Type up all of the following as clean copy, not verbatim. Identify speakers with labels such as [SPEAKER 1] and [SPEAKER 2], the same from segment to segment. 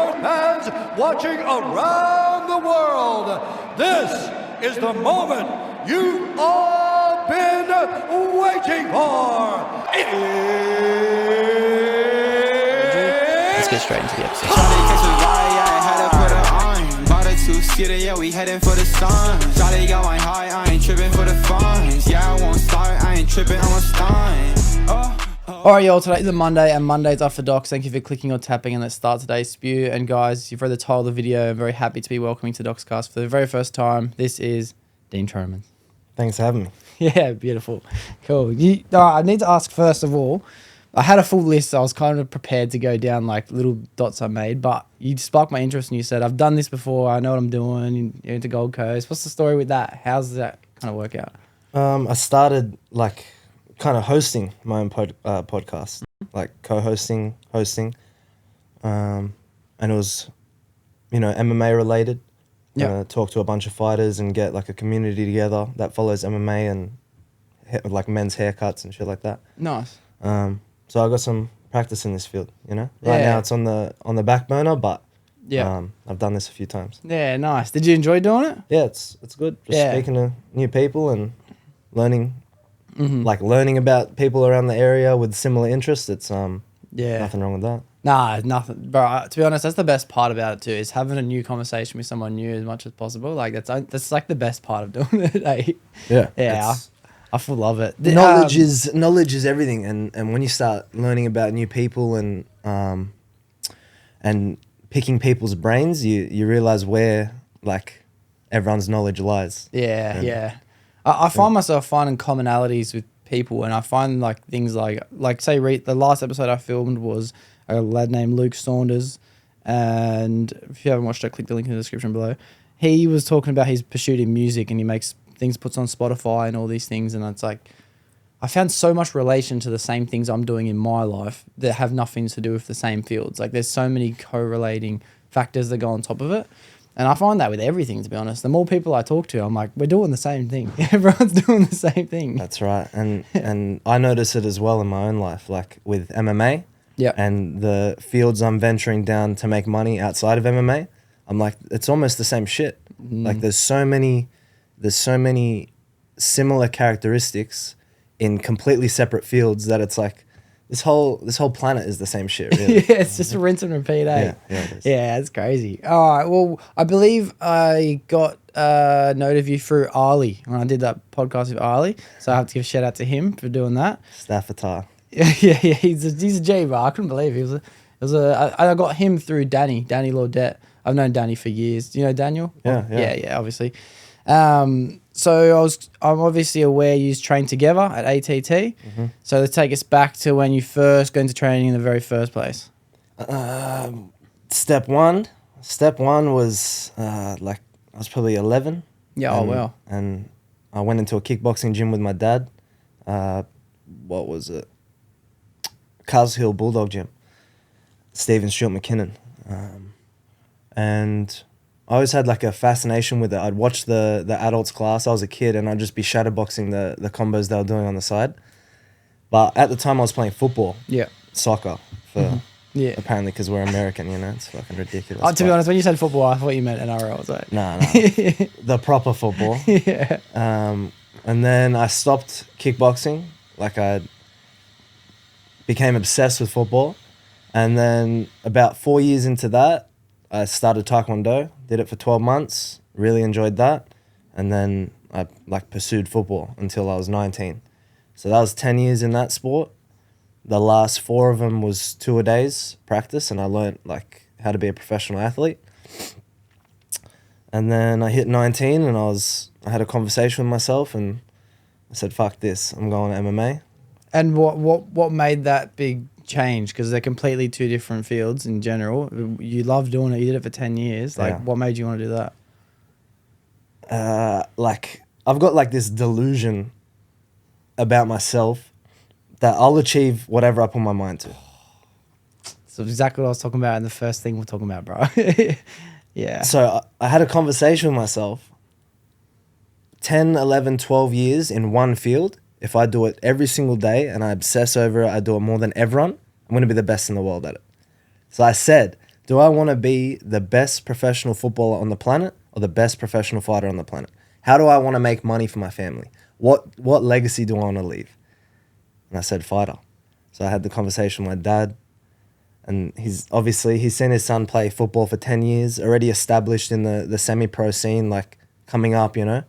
[SPEAKER 1] sport fans watching around the world, this is the moment you've all been waiting for.
[SPEAKER 2] Let's get straight into the episode.
[SPEAKER 3] Yeah, we heading for the sun. Charlie got my high, I ain't tripping for the funds. Yeah, I won't start, I ain't tripping, I'm a stun.
[SPEAKER 2] Alright, y'all, today's a Monday, and Mondays are for Docs. Thank you for clicking or tapping, and let's start today's spew. And guys, you've read the title of the video. I'm very happy to be welcoming to Doxcast for the very first time. This is Dean Tromans.
[SPEAKER 4] Thanks for having me.
[SPEAKER 2] Yeah, beautiful. Cool. I need to ask, first of all, I had a full list, so I was kind of prepared to go down like little dots I made, but you sparked my interest and you said, I've done this before, I know what I'm doing, you're into Gold Coast. What's the story with that? How does that kind of work out?
[SPEAKER 4] I started like kind of hosting my own podcast, like co-hosting, hosting. And it was, MMA related.
[SPEAKER 2] Yeah.
[SPEAKER 4] Talk to a bunch of fighters and get like a community together that follows MMA and like men's haircuts and shit like that.
[SPEAKER 2] Nice.
[SPEAKER 4] So I got some practice in this field, Right
[SPEAKER 2] Yeah.
[SPEAKER 4] now it's on the back burner, but
[SPEAKER 2] Yeah.
[SPEAKER 4] I've done this a few times.
[SPEAKER 2] Yeah, nice. Did you enjoy doing it?
[SPEAKER 4] Yeah, it's good. Just speaking to new people and learning, learning about people around the area with similar interests. It's nothing wrong with that.
[SPEAKER 2] Nah, nothing. Bro, to be honest, that's the best part about it too, is having a new conversation with someone new as much as possible. Like that's like the best part of doing it. Eh? Yeah. I full love it.
[SPEAKER 4] Knowledge is everything, and when you start learning about new people and picking people's brains, you realize where like everyone's knowledge lies.
[SPEAKER 2] Yeah. I find myself finding commonalities with people, and I find like things like say the last episode I filmed was a lad named Luke Saunders, and if you haven't watched it, click the link in the description below. He was talking about his pursuit in music, and he makes things, puts on Spotify and all these things, and it's like I found so much relation to the same things I'm doing in my life that have nothing to do with the same fields. Like there's so many correlating factors that go on top of it, and I find that with everything, to be honest. The more people I talk to, I'm like, we're doing the same thing. Everyone's doing the same thing.
[SPEAKER 4] That's right, and I notice it as well in my own life, like with MMA.
[SPEAKER 2] Yeah.
[SPEAKER 4] And the fields I'm venturing down to make money outside of MMA, I'm like, it's almost the same shit. Like there's so many similar characteristics in completely separate fields that it's like this whole planet is the same shit, really.
[SPEAKER 2] Yeah, it's just rinse and repeat, eh?
[SPEAKER 4] Yeah, it is.
[SPEAKER 2] Yeah, it's crazy. All right, well, I believe I got a note of you through Ali when I did that podcast with Ali, so I have to give a shout out to him for doing that.
[SPEAKER 4] Staffatar.
[SPEAKER 2] Yeah, he's a G, bro. I couldn't believe I got him through Danny Laudette. I've known Danny for years. Do you know Daniel?
[SPEAKER 4] Yeah.
[SPEAKER 2] Obviously. So I'm obviously aware you trained together at ATT. So let's take us back to when you first got into training in the very first place.
[SPEAKER 4] Step one was like I was probably 11.
[SPEAKER 2] Yeah.
[SPEAKER 4] And,
[SPEAKER 2] Wow.
[SPEAKER 4] And I went into a kickboxing gym with my dad. What was it? Cars Hill Bulldog Gym. Stephen Stuart McKinnon. And I always had like a fascination with it. I'd watch the adults class. I was a kid and I'd just be shadowboxing the combos they were doing on the side. But at the time I was playing football.
[SPEAKER 2] Yeah.
[SPEAKER 4] Soccer. For
[SPEAKER 2] Yeah.
[SPEAKER 4] Apparently because we're American, It's fucking ridiculous.
[SPEAKER 2] To be honest, when you said football, I thought you meant NRL. I was like,
[SPEAKER 4] No. The proper football.
[SPEAKER 2] Yeah.
[SPEAKER 4] And then I stopped kickboxing. Like I became obsessed with football. And then about 4 years into that, I started Taekwondo, did it for 12 months, really enjoyed that. And then I pursued football until I was 19. So that was 10 years in that sport. The last 4 of them was 2-a-days practice, and I learned how to be a professional athlete. And then I hit 19 and I had a conversation with myself and I said, fuck this, I'm going to MMA.
[SPEAKER 2] And what made that big change? Because they're completely two different fields in general. You love doing it. You did it for 10 years. What made you want to do that?
[SPEAKER 4] I've got this delusion about myself that I'll achieve whatever I put my mind to.
[SPEAKER 2] So exactly what I was talking about in the first thing we're talking about, bro. Yeah.
[SPEAKER 4] So I had a conversation with myself. 10, 11, 12 years in one field, if I do it every single day and I obsess over it, I do it more than everyone, I'm going to be the best in the world at it. So I said Do I want to be the best professional footballer on the planet or the best professional fighter on the planet? How do I want to make money for my family? What legacy do I want to leave? And I said fighter. So I had the conversation with my dad, and he's seen his son play football for 10 years, already established in the semi-pro scene, like coming up, you know,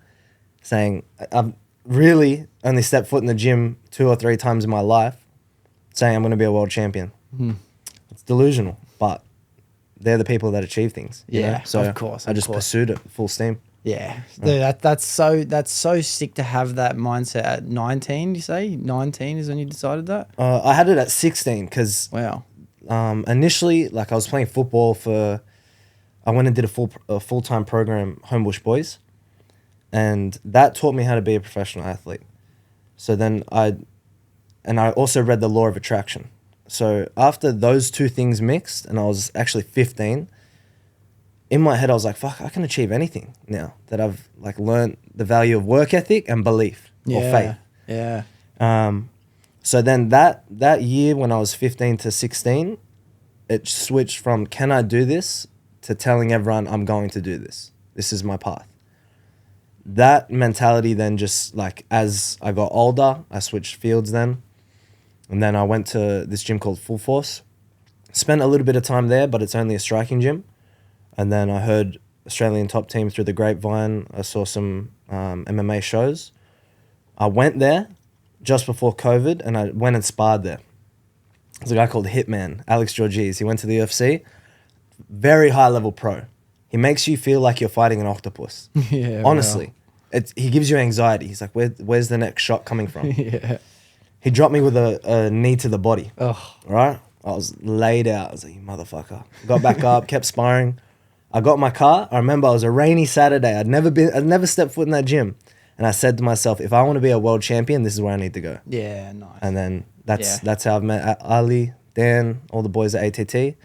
[SPEAKER 4] saying, I've really only stepped foot in the gym 2 or 3 times in my life, saying I'm going to be a world champion. It's delusional, but they're the people that achieve things. You know? So
[SPEAKER 2] of course.
[SPEAKER 4] I just pursued it full steam.
[SPEAKER 2] Yeah, dude, that's so sick to have that mindset at 19. You say 19 is when you decided that?
[SPEAKER 4] I had it at 16 because
[SPEAKER 2] Wow.
[SPEAKER 4] initially, like I was playing football I went and did a full-time program, Homebush Boys, and that taught me how to be a professional athlete. So then I also read The Law of Attraction. So after those 2 things mixed, and I was actually 15, in my head I was like, fuck, I can achieve anything now that I've like learned the value of work ethic and belief or faith.
[SPEAKER 2] Yeah.
[SPEAKER 4] So then that year when I was 15 to 16, it switched from can I do this to telling everyone I'm going to do this. This is my path. That mentality then just like as I got older, I switched fields then. And then I went to this gym called Full Force. Spent a little bit of time there, but it's only a striking gym. And then I heard Australian top team through the grapevine. I saw some MMA shows. I went there just before COVID, and I went and sparred there. There's a guy called Hitman, Alex Georgis. He went to the UFC. Very high-level pro. He makes you feel like you're fighting an octopus.
[SPEAKER 2] Yeah.
[SPEAKER 4] Honestly. He gives you anxiety. He's like, where's the next shot coming from?
[SPEAKER 2] Yeah.
[SPEAKER 4] He dropped me with a knee to the body.
[SPEAKER 2] Oh.
[SPEAKER 4] Right? I was laid out. I was like, you motherfucker. Got back up, kept sparring. I got my car. I remember it was a rainy Saturday. I'd never stepped foot in that gym. And I said to myself, if I want to be a world champion, this is where I need to go.
[SPEAKER 2] Yeah, nice.
[SPEAKER 4] And then that's how I've met Ali, Dan, all the boys at ATT.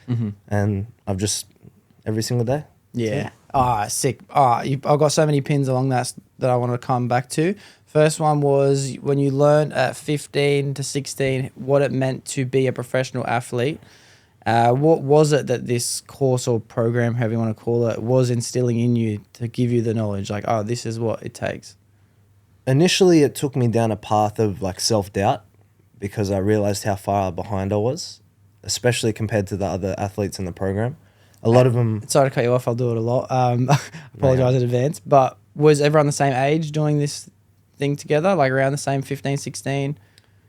[SPEAKER 4] And I've just, every single day.
[SPEAKER 2] Yeah. Sick. I've got so many pins along that I want to come back to. First one was when you learned at 15 to 16 what it meant to be a professional athlete. What was it that this course or program, however you want to call it, was instilling in you to give you the knowledge? Like, oh, this is what it takes.
[SPEAKER 4] Initially, it took me down a path of like self-doubt because I realized how far behind I was, especially compared to the other athletes in the program. A lot of them...
[SPEAKER 2] Sorry to cut you off. I'll do it a lot. Apologize in advance. But was everyone the same age doing this thing together? Like around the same 15, 16?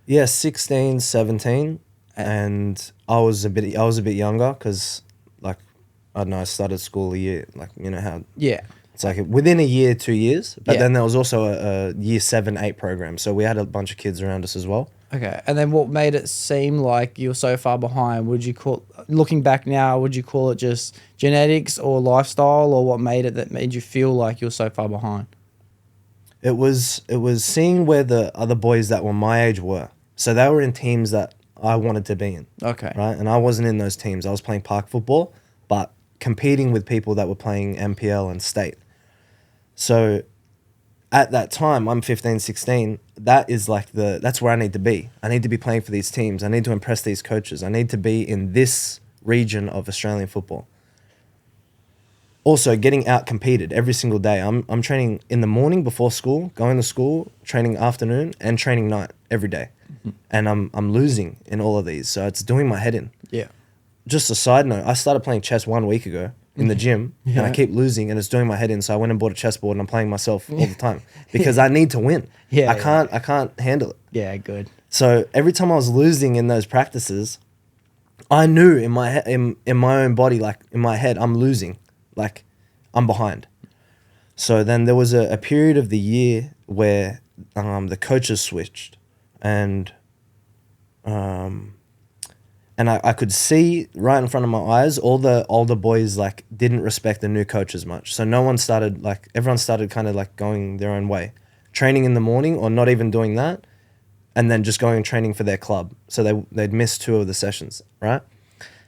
[SPEAKER 4] Yeah, 16, 17. And I was a bit younger because, like, I don't know, I started school a year, like, you know how...
[SPEAKER 2] Yeah.
[SPEAKER 4] It's like within a year, 2 years. But
[SPEAKER 2] Yeah.
[SPEAKER 4] then there was also a year 7, 8 program. So we had a bunch of kids around us as well.
[SPEAKER 2] Okay. And then what made it seem like you were so far behind? Looking back now, would you call it just genetics or lifestyle, or what made you feel like you were so far behind?
[SPEAKER 4] It was seeing where the other boys that were my age were. So they were in teams that I wanted to be in.
[SPEAKER 2] Okay.
[SPEAKER 4] Right? And I wasn't in those teams. I was playing park football, but competing with people that were playing MPL and state. So at that time, I'm 15, 16. That is like that's where I need to be. I need to be playing for these teams. I need to impress these coaches. I need to be in this region of Australian football. Also, getting out competed every single day. I'm training in the morning before school, going to school, training afternoon, and training night every day. And I'm losing in all of these. So it's doing my head in.
[SPEAKER 2] Yeah.
[SPEAKER 4] Just a side note, I started playing chess 1 week ago in the gym, and I keep losing, and it's doing my head in. So I went and bought a chessboard, and I'm playing myself all the time because I need to win.
[SPEAKER 2] Yeah,
[SPEAKER 4] I can't handle it.
[SPEAKER 2] Yeah, good.
[SPEAKER 4] So every time I was losing in those practices, I knew in my in my own body, like in my head, I'm losing, like I'm behind. So then there was a period of the year where the coaches switched, and I could see right in front of my eyes all the older boys like didn't respect the new coach as much. So everyone started kind of like going their own way, training in the morning or not even doing that, and then just going and training for their club. So they'd miss 2 of the sessions, right?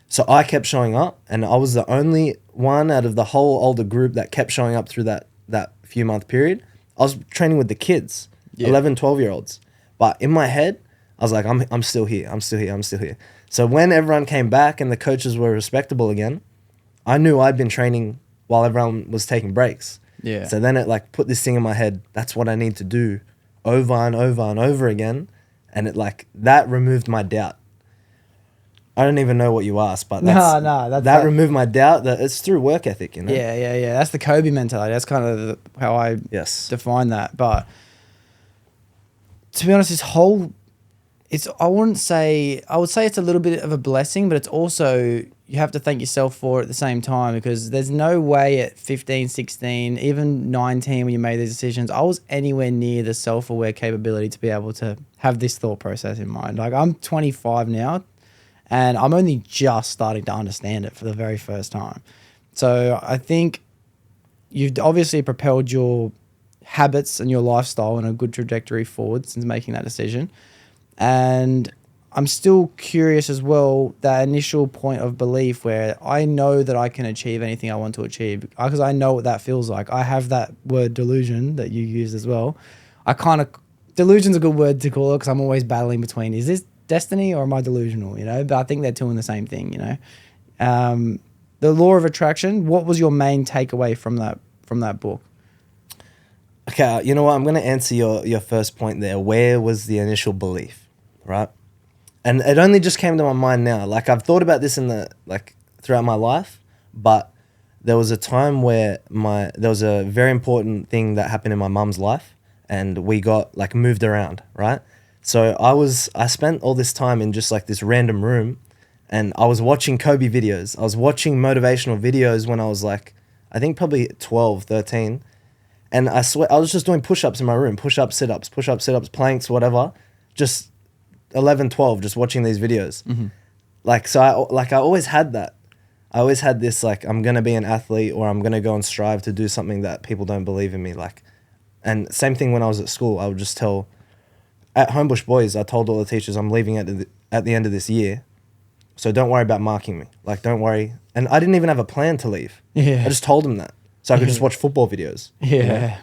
[SPEAKER 4] So I kept showing up, and I was the only one out of the whole older group that kept showing up through that few month period. I was training with the kids, 11, 12-year-olds. But in my head, I was like, I'm still here. I'm still here. I'm still here. So when everyone came back and the coaches were respectable again, I knew I'd been training while everyone was taking breaks.
[SPEAKER 2] Yeah.
[SPEAKER 4] So then it like put this thing in my head. That's what I need to do over and over and over again. And it like, that removed my doubt. I don't even know what you asked, but that removed my doubt that it's through work ethic, you know?
[SPEAKER 2] Yeah. That's the Kobe mentality. That's kind of how I define that. But to be honest, I would say it's a little bit of a blessing, but it's also, you have to thank yourself for it at the same time, because there's no way at 15, 16, even 19 when you made these decisions, I was anywhere near the self-aware capability to be able to have this thought process in mind. Like, I'm 25 now, and I'm only just starting to understand it for the very first time. So I think you've obviously propelled your habits and your lifestyle in a good trajectory forward since making that decision. And I'm still curious as well, that initial point of belief where I know that I can achieve anything I want to achieve, because I know what that feels like. I have that word delusion that you used as well. Delusion's a good word to call it, because I'm always battling between, is this destiny or am I delusional, you know? But I think they're two in the same thing, you know? The law of attraction, what was your main takeaway from that book?
[SPEAKER 4] Okay, you know what? I'm going to answer your first point there. Where was the initial belief, right? And it only just came to my mind now. Like, I've thought about this throughout my life, but there was a time where there was a very important thing that happened in my mum's life, and we got like moved around, right? So I spent all this time in just like this random room, and I was watching Kobe videos. I was watching motivational videos when I was like, I think probably 12, 13. And I swear, I was just doing push-ups in my room, push-ups, sit-ups, planks, whatever, just 11, 12, just watching these videos.
[SPEAKER 2] Mm-hmm.
[SPEAKER 4] I always had that. I always had this, like, I'm going to be an athlete, or I'm going to go and strive to do something that people don't believe in me. Like, and same thing when I was at school, I would just at Homebush Boys, I told all the teachers I'm leaving at the end of this year. So don't worry about marking me. Like, don't worry. And I didn't even have a plan to leave.
[SPEAKER 2] Yeah.
[SPEAKER 4] I just told them that. So I could just watch football videos.
[SPEAKER 2] Yeah.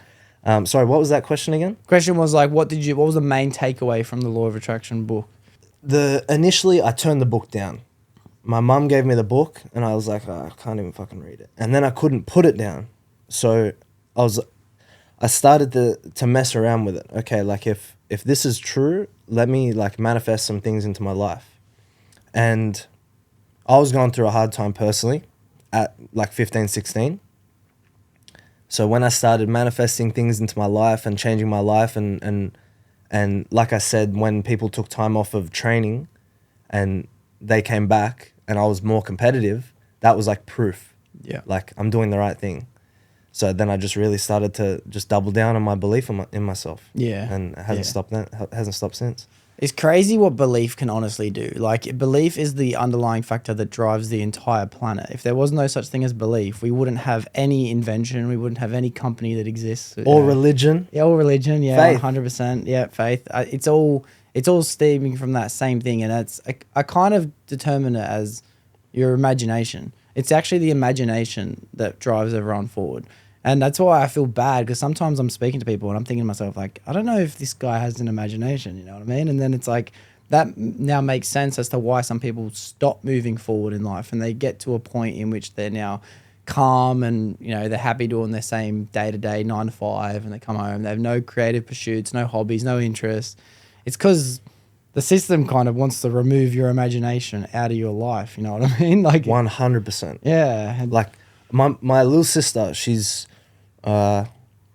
[SPEAKER 4] You know? Sorry, what was that question again?
[SPEAKER 2] Question was like, what was the main takeaway from the Law of Attraction book?
[SPEAKER 4] Initially, I turned the book down. My mum gave me the book, and I was like, I can't even fucking read it. And then I couldn't put it down. So I started to mess around with it. Okay, like if this is true, let me like manifest some things into my life. And I was going through a hard time personally at like 15, 16. So when I started manifesting things into my life and changing my life, and like I said, when people took time off of training and they came back and I was more competitive, that was like proof.
[SPEAKER 2] Yeah.
[SPEAKER 4] Like, I'm doing the right thing. So then I just really started to just double down on my belief in myself.
[SPEAKER 2] Yeah.
[SPEAKER 4] And it hasn't stopped since.
[SPEAKER 2] It's crazy what belief can honestly do. Like, belief is the underlying factor that drives the entire planet. If there was no such thing as belief, we wouldn't have any invention. We wouldn't have any company that exists.
[SPEAKER 4] Or religion.
[SPEAKER 2] Yeah, or religion. Yeah,
[SPEAKER 4] faith.
[SPEAKER 2] 100%. Yeah, faith. It's all stemming from that same thing. And I kind of determine it as your imagination. It's actually the imagination that drives everyone forward. And that's why I feel bad, because sometimes I'm speaking to people and I'm thinking to myself, like, I don't know if this guy has an imagination, you know what I mean? And then it's like, that now makes sense as to why some people stop moving forward in life, and they get to a point in which they're now calm and, you know, they're happy doing their same day-to-day 9 to 5, and they come home, they have no creative pursuits, no hobbies, no interests. It's because the system kind of wants to remove your imagination out of your life, you know what I mean? Like
[SPEAKER 4] 100%.
[SPEAKER 2] Yeah.
[SPEAKER 4] Like my little sister, she's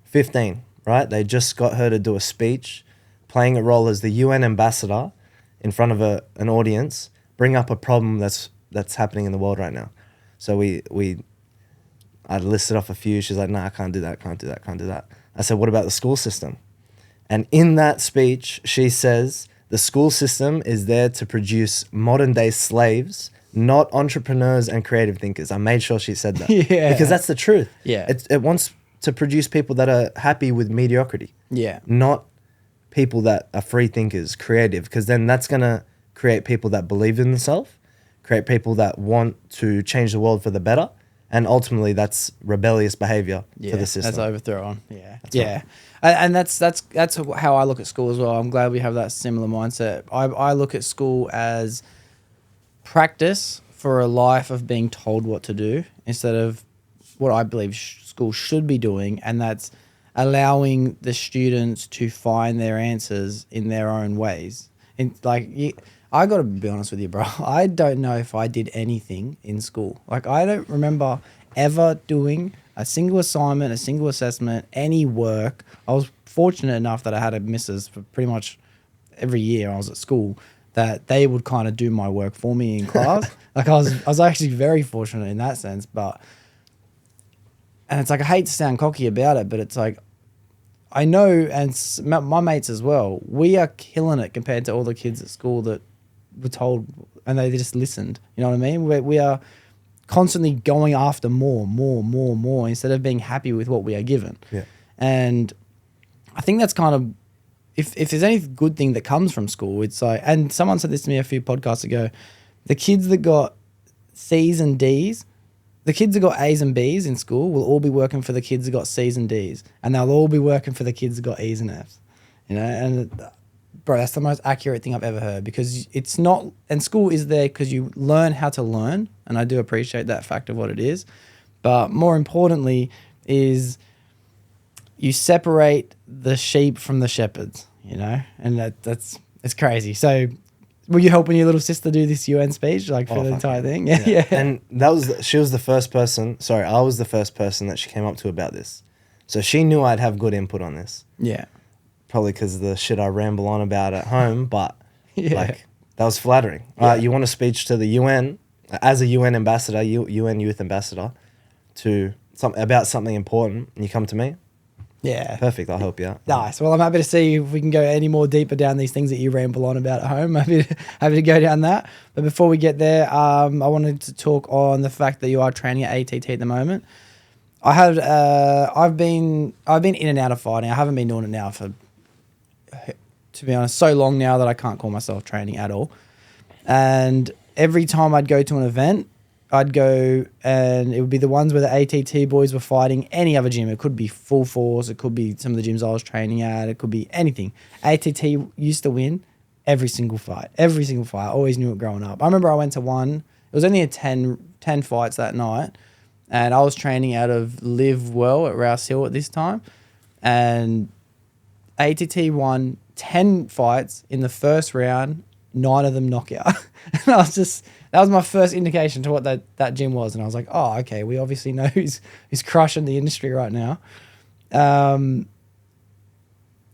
[SPEAKER 4] 15, right? They just got her to do a speech, playing a role as the UN ambassador in front of an audience, bring up a problem that's happening in the world right now. So I listed off a few. She's like, nah, I can't do that. I said, what about the school system? And in that speech, she says, the school system is there to produce modern day slaves, not entrepreneurs and creative thinkers. I made sure she said that.
[SPEAKER 2] Yeah.
[SPEAKER 4] Because that's the truth.
[SPEAKER 2] Yeah.
[SPEAKER 4] It wants to produce people that are happy with mediocrity.
[SPEAKER 2] Yeah.
[SPEAKER 4] Not people that are free thinkers, creative, because then that's going to create people that believe in themselves, create people that want to change the world for the better, and ultimately that's rebellious behavior to the system.
[SPEAKER 2] That's overthrown. Yeah.
[SPEAKER 4] That's
[SPEAKER 2] yeah.
[SPEAKER 4] right.
[SPEAKER 2] And that's how I look at school as well. I'm glad we have that similar mindset. I look at school as practice for a life of being told what to do, instead of what I believe school should be doing, and that's allowing the students to find their answers in their own ways. And I got to be honest with you, bro. I don't know if I did anything in school. Like, I don't remember ever doing a single assignment, a single assessment, any work. I was fortunate enough that I had a missus for pretty much every year I was at school that they would kind of do my work for me in class. Like, I was actually very fortunate in that sense, and it's like, I hate to sound cocky about it, but it's like, I know, and my mates as well, we are killing it compared to all the kids at school that were told and they just listened. You know what I mean? We are constantly going after more instead of being happy with what we are given.
[SPEAKER 4] Yeah.
[SPEAKER 2] And I think that's kind of, if there's any good thing that comes from school, it's like, and someone said this to me a few podcasts ago, the kids that got C's and D's, the kids that got A's and B's in school will all be working for the kids that got C's and D's, and they'll all be working for the kids that got E's and F's. You know, and bro, that's the most accurate thing I've ever heard, because it's not, and school is there because you learn how to learn, and I do appreciate that fact of what it is. But more importantly is you separate the sheep from the shepherds, you know, and that's it's crazy. So were you helping your little sister do this UN speech, like, for the entire thing? Yeah.
[SPEAKER 4] And she was the first person, I was the first person that she came up to about this. So she knew I'd have good input on this.
[SPEAKER 2] Yeah.
[SPEAKER 4] Probably because of the shit I ramble on about at home, but
[SPEAKER 2] Yeah.
[SPEAKER 4] like, that was flattering.
[SPEAKER 2] Yeah.
[SPEAKER 4] You want a speech to the UN, as a UN ambassador, UN youth ambassador, about something important, and you come to me?
[SPEAKER 2] Yeah.
[SPEAKER 4] Perfect, I'll help you out.
[SPEAKER 2] Nice. Well, I'm happy to see if we can go any more deeper down these things that you ramble on about at home. Happy to go down that. But before we get there, I wanted to talk on the fact that you are training at ATT at the moment. I've been in and out of fighting. I haven't been doing it now for, to be honest, so long now that I can't call myself training at all. And every time I'd go to an event, I'd go and it would be the ones where the ATT boys were fighting any other gym. It could be Full Force. It could be some of the gyms I was training at. It could be anything. ATT used to win every single fight. Every single fight. I always knew it growing up. I remember I went to one. It was only 10 fights that night. And I was training out of Live Well at Rouse Hill at this time. And ATT won 10 fights in the first round, 9 of them knockout. And I was just... That was my first indication to what that gym was. And I was like, oh, okay, we obviously know who's crushing the industry right now. How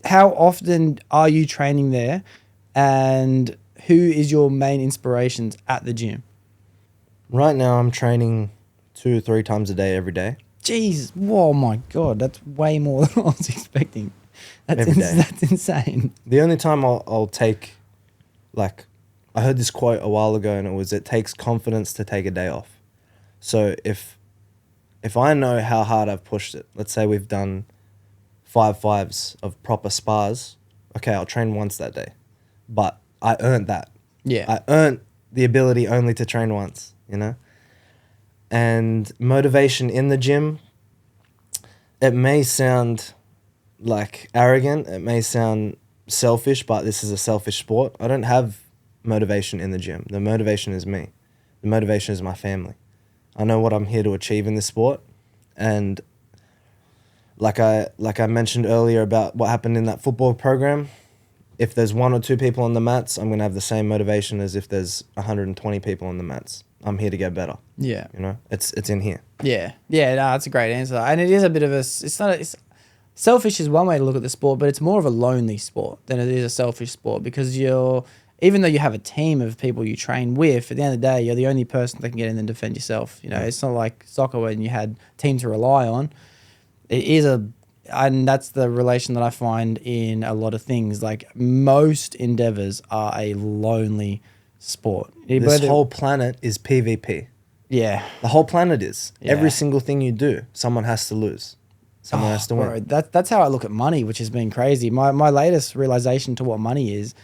[SPEAKER 2] often are you training there? And who is your main inspirations at the gym?
[SPEAKER 4] Right now, I'm training 2 or 3 times a day, every day.
[SPEAKER 2] Jeez, whoa, my God, that's way more than I was expecting. That's insane.
[SPEAKER 4] The only time I'll take, like... I heard this quote a while ago, and it takes confidence to take a day off. So if I know how hard I've pushed it, let's say we've done 5 fives of proper spars, okay, I'll train once that day. But I earned that.
[SPEAKER 2] Yeah.
[SPEAKER 4] I earned the ability only to train once, you know? And motivation in the gym, it may sound like arrogant, it may sound selfish, but this is a selfish sport. I don't have motivation in the gym. The motivation is me. The motivation is my family. I know what I'm here to achieve in this sport, and like I mentioned earlier about what happened in that football program, if there's 1 or 2 people on the mats, I'm going to have the same motivation as if there's 120 people on the mats. I'm here to get better.
[SPEAKER 2] Yeah.
[SPEAKER 4] You know, it's in here.
[SPEAKER 2] Yeah. Yeah, no, that's a great answer. And it is a bit of selfish is one way to look at the sport, but it's more of a lonely sport than it is a selfish sport, because even though you have a team of people you train with, at the end of the day, you're the only person that can get in and defend yourself. You know, it's not like soccer when you had team to rely on. It is and that's the relation that I find in a lot of things. Like, most endeavors are a lonely sport.
[SPEAKER 4] This whole planet is PvP.
[SPEAKER 2] Yeah.
[SPEAKER 4] The whole planet is.
[SPEAKER 2] Yeah.
[SPEAKER 4] Every single thing you do, someone has to lose. Someone has to win.
[SPEAKER 2] Bro, that's how I look at money, which has been crazy. My latest realization to what money is,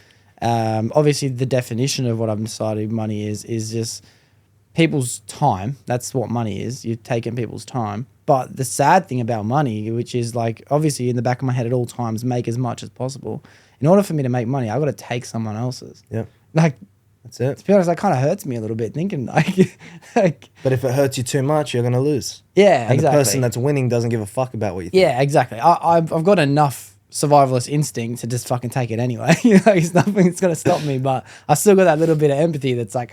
[SPEAKER 2] obviously the definition of what I've decided money is just people's time. That's what money is. You're taking people's time. But the sad thing about money, which is like, obviously in the back of my head at all times, make as much as possible. In order for me to make money, I've got to take someone else's.
[SPEAKER 4] Yeah.
[SPEAKER 2] Like,
[SPEAKER 4] That's it.
[SPEAKER 2] To be honest, that kind of hurts me a little bit thinking like
[SPEAKER 4] But if it hurts you too much, you're gonna lose.
[SPEAKER 2] yeah,
[SPEAKER 4] And
[SPEAKER 2] exactly.
[SPEAKER 4] the person that's winning doesn't give a fuck about what you think.
[SPEAKER 2] Yeah, exactly. I've got enough survivalist instinct to just fucking take it anyway. You know, it's nothing that's gonna stop me. But I still got that little bit of empathy that's like,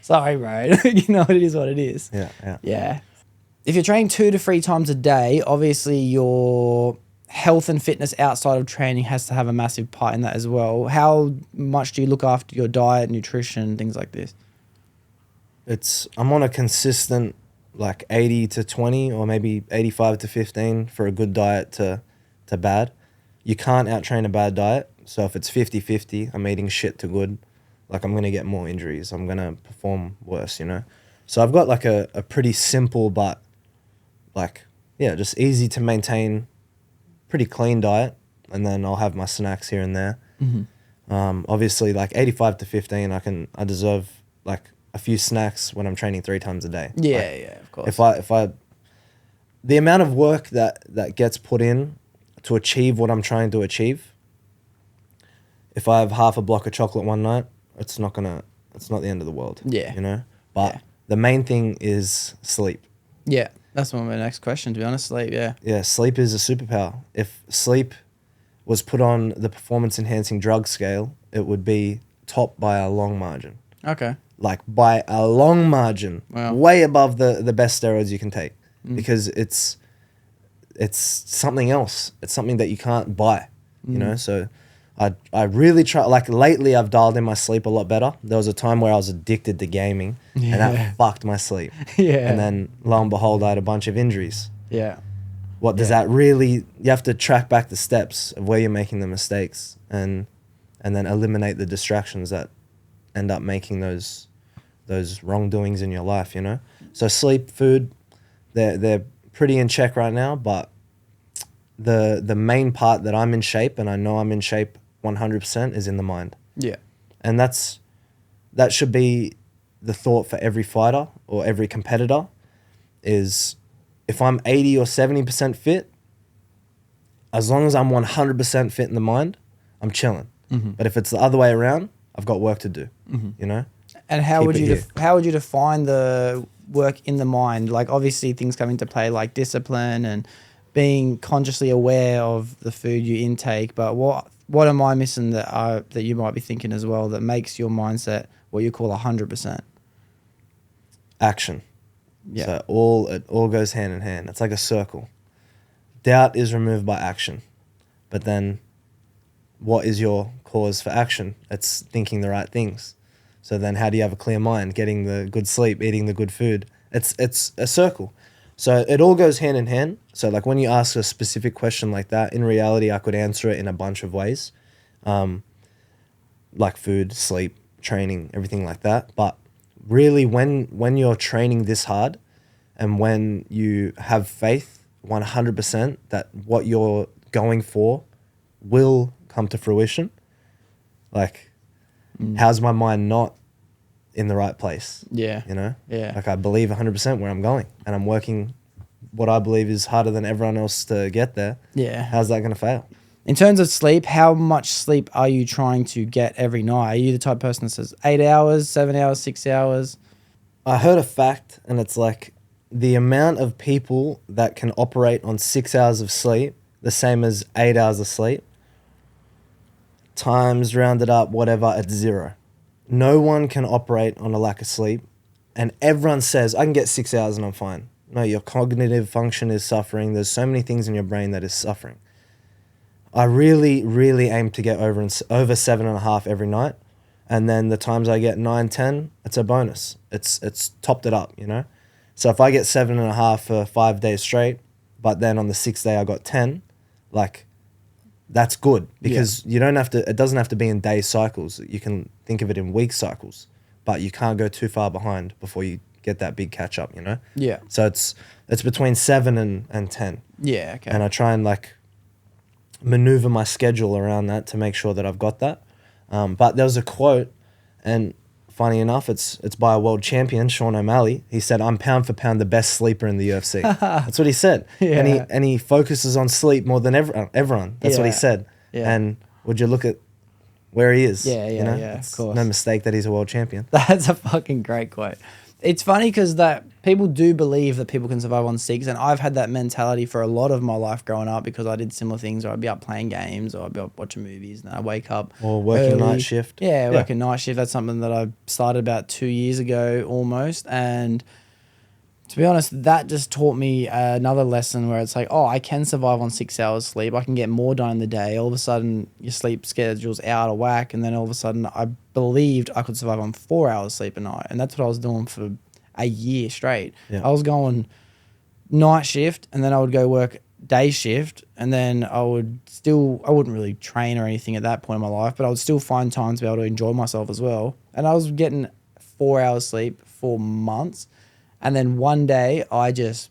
[SPEAKER 2] sorry, bro. You know, it is what it is.
[SPEAKER 4] Yeah.
[SPEAKER 2] Yeah. If you're training 2 to 3 times a day, obviously your health and fitness outside of training has to have a massive part in that as well. How much do you look after your diet, nutrition, things like this?
[SPEAKER 4] I'm on a consistent like 80 to 20 or maybe 85 to 15 for a good diet to bad. You can't out-train a bad diet. So if it's 50-50, I'm eating shit to good, like I'm going to get more injuries. I'm going to perform worse, you know? So I've got like a pretty simple but like, yeah, just easy to maintain, pretty clean diet. And then I'll have my snacks here and there. Obviously like 85 to 15, I deserve like a few snacks when I'm training 3 times a day.
[SPEAKER 2] Yeah,
[SPEAKER 4] Like,
[SPEAKER 2] yeah, of course.
[SPEAKER 4] if I the amount of work that gets put in to achieve what I'm trying to achieve, if I have half a block of chocolate one night, it's not the end of the world.
[SPEAKER 2] Yeah.
[SPEAKER 4] You know? But
[SPEAKER 2] Yeah.
[SPEAKER 4] the main thing is sleep.
[SPEAKER 2] Yeah, that's one of my next question, to be honest. Sleep, yeah.
[SPEAKER 4] Yeah, sleep is a superpower. If sleep was put on the performance enhancing drug scale, it would be top by a long margin.
[SPEAKER 2] Okay.
[SPEAKER 4] Like by a long margin,
[SPEAKER 2] Wow.
[SPEAKER 4] way above the best steroids you can take, because it's something else. It's something that you can't buy, you know. So I really try. Like lately, I've dialed in my sleep a lot better. There was a time where I was addicted to gaming, and that fucked my sleep.
[SPEAKER 2] Yeah.
[SPEAKER 4] And then lo and behold, I had a bunch of injuries.
[SPEAKER 2] Yeah.
[SPEAKER 4] What does that really? You have to track back the steps of where you're making the mistakes, and then eliminate the distractions that end up making those wrongdoings in your life, you know? So sleep, food, they're pretty in check right now, but the main part that I'm in shape, and I know I'm in shape 100%, is in the mind.
[SPEAKER 2] Yeah.
[SPEAKER 4] And that should be the thought for every fighter or every competitor, is if I'm 80 or 70% fit, as long as I'm 100% fit in the mind, I'm chilling. But if it's the other way around, I've got work to do, you know?
[SPEAKER 2] And how
[SPEAKER 4] Keep
[SPEAKER 2] would
[SPEAKER 4] it
[SPEAKER 2] you
[SPEAKER 4] here.
[SPEAKER 2] how would you define the work in the mind? Like obviously things come into play like discipline and being consciously aware of the food you intake. But what am I missing that you might be thinking as well that makes your mindset what you call 100%?
[SPEAKER 4] Action.
[SPEAKER 2] Yeah.
[SPEAKER 4] So it all goes hand in hand. It's like a circle. Doubt is removed by action. But then what is your cause for action? It's thinking the right things. So then how do you have a clear mind? Getting the good sleep, eating the good food. It's a circle. So it all goes hand in hand. So like when you ask a specific question like that, in reality, I could answer it in a bunch of ways. Like food, sleep, training, everything like that. But really when you're training this hard and when you have faith 100% that what you're going for will come to fruition, like how's my mind not in the right place?
[SPEAKER 2] Yeah.
[SPEAKER 4] You know?
[SPEAKER 2] Yeah.
[SPEAKER 4] Like I believe 100% where I'm going and I'm working what I believe is harder than everyone else to get there.
[SPEAKER 2] Yeah.
[SPEAKER 4] How's that going to fail?
[SPEAKER 2] In terms of sleep, how much sleep are you trying to get every night? Are you the type of person that says 8 hours, 7 hours, 6 hours?
[SPEAKER 4] I heard a fact, and it's like the amount of people that can operate on 6 hours of sleep, the same as 8 hours of sleep, times rounded up, whatever, it's 0. No one can operate on a lack of sleep. And everyone says, I can get 6 hours and I'm fine. No, your cognitive function is suffering. There's so many things in your brain that is suffering. I really, really aim to get over 7.5 every night. And then the times I get 9, 10, it's a bonus. It's topped it up, you know? So if I get 7.5 for 5 days straight, but then on the 6th day I got 10, like that's good because you don't have to, it doesn't have to be in day cycles. You can think of it in week cycles, but you can't go too far behind before you get that big catch up, you know?
[SPEAKER 2] Yeah.
[SPEAKER 4] So it's between 7 and 10.
[SPEAKER 2] Yeah, okay.
[SPEAKER 4] And I try and like maneuver my schedule around that to make sure that I've got that. But there was a quote, and funny enough, it's by a world champion, Sean O'Malley. He said, "I'm pound for pound the best sleeper in the UFC." That's what he said.
[SPEAKER 2] Yeah.
[SPEAKER 4] And he focuses on sleep more than everyone. That's what he
[SPEAKER 2] Yeah.
[SPEAKER 4] said.
[SPEAKER 2] Yeah.
[SPEAKER 4] And would you look at where he is.
[SPEAKER 2] Yeah,
[SPEAKER 4] you know?
[SPEAKER 2] yeah, of
[SPEAKER 4] It's
[SPEAKER 2] course.
[SPEAKER 4] no mistake that he's a world champion.
[SPEAKER 2] That's a fucking great quote. It's funny because that people do believe that people can survive on 6, and I've had that mentality for a lot of my life growing up because I did similar things. Or I'd be up playing games, or I'd be up watching movies, and I wake up
[SPEAKER 4] Or working
[SPEAKER 2] early.
[SPEAKER 4] night shift.
[SPEAKER 2] Yeah, working night shift. That's something that I started about 2 years ago almost, and to be honest, that just taught me another lesson where it's like, oh, I can survive on 6 hours sleep. I can get more done in the day. All of a sudden, your sleep schedule's out of whack. And then all of a sudden, I believed I could survive on 4 hours sleep a night. And that's what I was doing for a year straight.
[SPEAKER 4] Yeah.
[SPEAKER 2] I was going night shift, and then I would go work day shift. And then I wouldn't really train or anything at that point in my life, but I would still find time to be able to enjoy myself as well. And I was getting 4 hours sleep for months. And then one day I just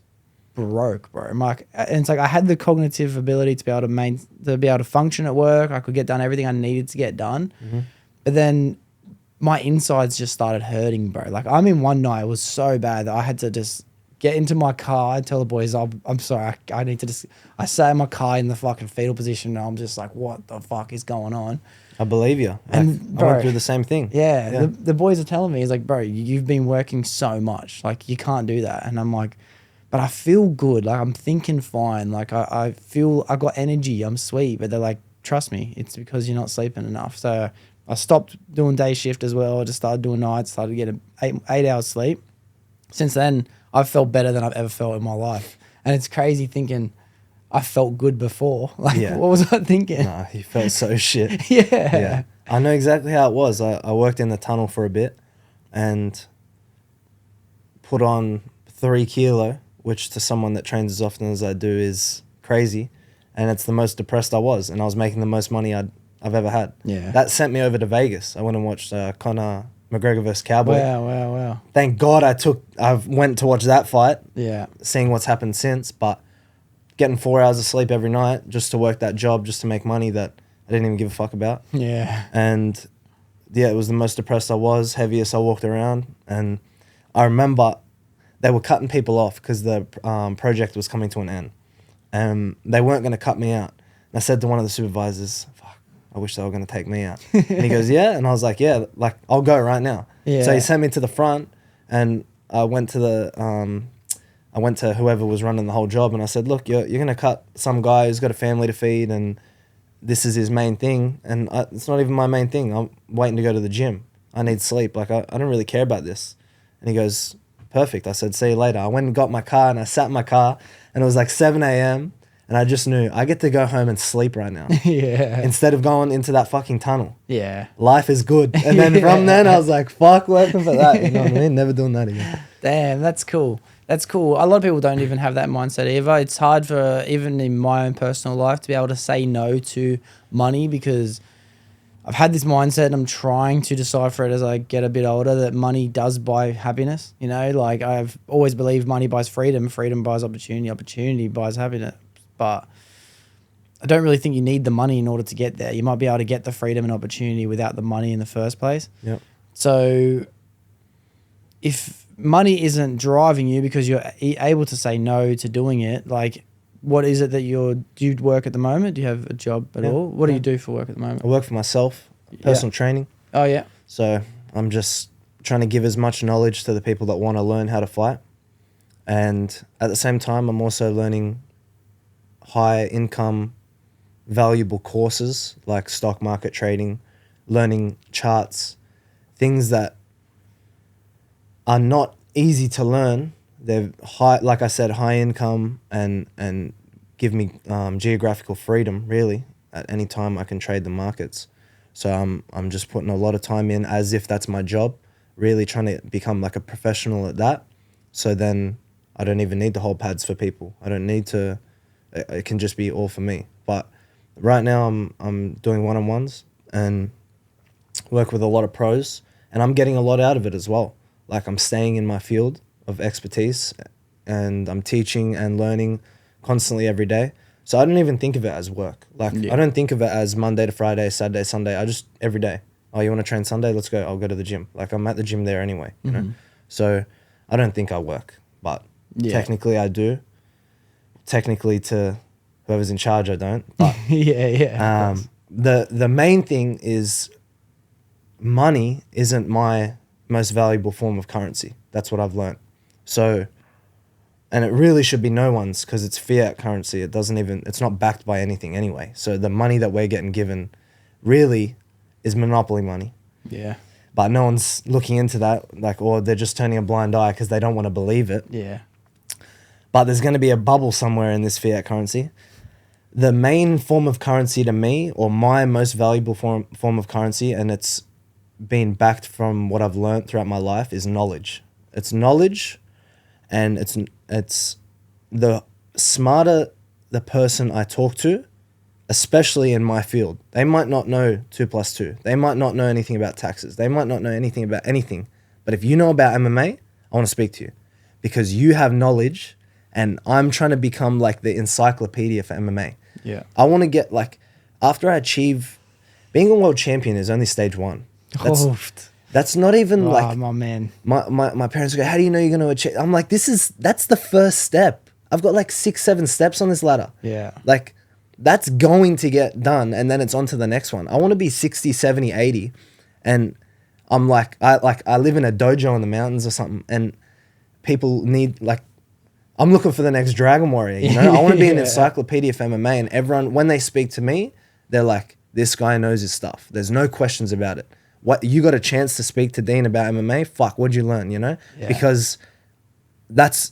[SPEAKER 2] broke, bro. And it's like I had the cognitive ability to be able to function at work. I could get done everything I needed to get done.
[SPEAKER 4] Mm-hmm.
[SPEAKER 2] But then my insides just started hurting, bro. Like I mean, one night it was so bad that I had to just get into my car and tell the boys, I'm sorry, I need to just. I sat in my car in the fucking fetal position, and I'm just like, what the fuck is going on?
[SPEAKER 4] I believe you.
[SPEAKER 2] And,
[SPEAKER 4] I
[SPEAKER 2] bro,
[SPEAKER 4] went through the same thing.
[SPEAKER 2] Yeah. The boys are telling me, he's like, bro, you've been working so much. Like, you can't do that. And I'm like, but I feel good. Like, I'm thinking fine. Like, I feel I got energy. I'm sweet. But they're like, trust me, it's because you're not sleeping enough. So I stopped doing day shift as well. I just started doing nights, started getting 8 hours sleep. Since then, I've felt better than I've ever felt in my life. And it's crazy thinking I felt good before. Like, what was I thinking?
[SPEAKER 4] Nah, he felt so shit.
[SPEAKER 2] Yeah.
[SPEAKER 4] I know exactly how it was. I worked in the tunnel for a bit and put on 3 kilo, which to someone that trains as often as I do is crazy. And it's the most depressed I was. And I was making the most money I've ever had.
[SPEAKER 2] Yeah.
[SPEAKER 4] That sent me over to Vegas. I went and watched Conor McGregor versus Cowboy.
[SPEAKER 2] Wow.
[SPEAKER 4] Thank God I went to watch that fight.
[SPEAKER 2] Yeah.
[SPEAKER 4] Seeing what's happened since. But getting 4 hours of sleep every night just to work that job, just to make money that I didn't even give a fuck about.
[SPEAKER 2] Yeah.
[SPEAKER 4] And yeah, it was the most depressed I was, heaviest I walked around. And I remember they were cutting people off because the project was coming to an end. And they weren't going to cut me out. And I said to one of the supervisors, fuck, I wish they were going to take me out. And he goes, yeah? And I was like, yeah, like, I'll go right now.
[SPEAKER 2] Yeah.
[SPEAKER 4] So he sent me to the front, and I went to whoever was running the whole job, and I said, look, you're going to cut some guy who's got a family to feed, and this is his main thing, and it's not even my main thing. I'm waiting to go to the gym. I need sleep. Like, I don't really care about this. And he goes, perfect. I said, see you later. I went and got my car, and I sat in my car, and it was like 7 a.m., and I just knew I get to go home and sleep right now.
[SPEAKER 2] Yeah.
[SPEAKER 4] Instead of going into that fucking tunnel.
[SPEAKER 2] Yeah.
[SPEAKER 4] Life is good. And then from then, I was like, fuck working for that. You know what I mean? Never doing that again.
[SPEAKER 2] Damn, that's cool. That's cool. A lot of people don't even have that mindset either. It's hard for, even in my own personal life, to be able to say no to money because I've had this mindset and I'm trying to decipher it as I get a bit older that money does buy happiness. You know, like I've always believed money buys freedom. Freedom buys opportunity. Opportunity buys happiness. But I don't really think you need the money in order to get there. You might be able to get the freedom and opportunity without the money in the first place.
[SPEAKER 4] Yep.
[SPEAKER 2] So if money isn't driving you because you're able to say no to doing it, like what is it that do you work at the moment? Do you have a job at all? What do you do for work at the moment?
[SPEAKER 4] I work for myself, personal training.
[SPEAKER 2] Oh, yeah.
[SPEAKER 4] So I'm just trying to give as much knowledge to the people that want to learn how to fight. And at the same time, I'm also learning high income, valuable courses like stock market trading, learning charts, things that are not easy to learn. They're high, like I said, high income and give me geographical freedom, really. At any time I can trade the markets. So I'm just putting a lot of time in as if that's my job, really trying to become like a professional at that. So then I don't even need to hold pads for people. I don't need to, it can just be all for me. But right now I'm doing one-on-ones and work with a lot of pros, and I'm getting a lot out of it as well. Like I'm staying in my field of expertise and I'm teaching and learning constantly every day. So I don't even think of it as work. Like I don't think of it as Monday to Friday, Saturday, Sunday. I just every day. Oh, you want to train Sunday? Let's go. I'll go to the gym. Like I'm at the gym there anyway. You know? So I don't think I work, but technically I do. Technically to whoever's in charge, I don't. But
[SPEAKER 2] Yeah.
[SPEAKER 4] the main thing is money isn't my most valuable form of currency. That's what I've learned. So, and it really should be no one's because it's fiat currency. It's not backed by anything anyway. So the money that we're getting given really is monopoly money.
[SPEAKER 2] Yeah.
[SPEAKER 4] But no one's looking into that, like, or they're just turning a blind eye because they don't want to believe it.
[SPEAKER 2] Yeah.
[SPEAKER 4] But there's going to be a bubble somewhere in this fiat currency. The main form of currency to me, or my most valuable form of currency, and it's been backed from what I've learned throughout my life, is knowledge. It's knowledge, and it's the smarter the person I talk to, especially in my field. They might not know 2 + 2. They might not know anything about taxes. They might not know anything about anything. But if you know about MMA, I want to speak to you because you have knowledge, and I'm trying to become like the encyclopedia for MMA.
[SPEAKER 2] Yeah.
[SPEAKER 4] I want to get like, after I achieve, being a world champion is only stage 1. That's not even like,
[SPEAKER 2] my man.
[SPEAKER 4] My parents go, how do you know you're going to achieve? I'm like, that's the first step. I've got like 6, 7 steps on this ladder.
[SPEAKER 2] Yeah.
[SPEAKER 4] Like, that's going to get done, and then it's on to the next one. I want to be 60, 70, 80, and I'm like, I live in a dojo in the mountains or something, and people need, like, I'm looking for the next Dragon Warrior, you know? I want to be an encyclopedia for MMA, and everyone, when they speak to me, they're like, this guy knows his stuff. There's no questions about it. What, you got a chance to speak to Dean about MMA? Fuck, what'd you learn, you know?
[SPEAKER 2] Yeah.
[SPEAKER 4] Because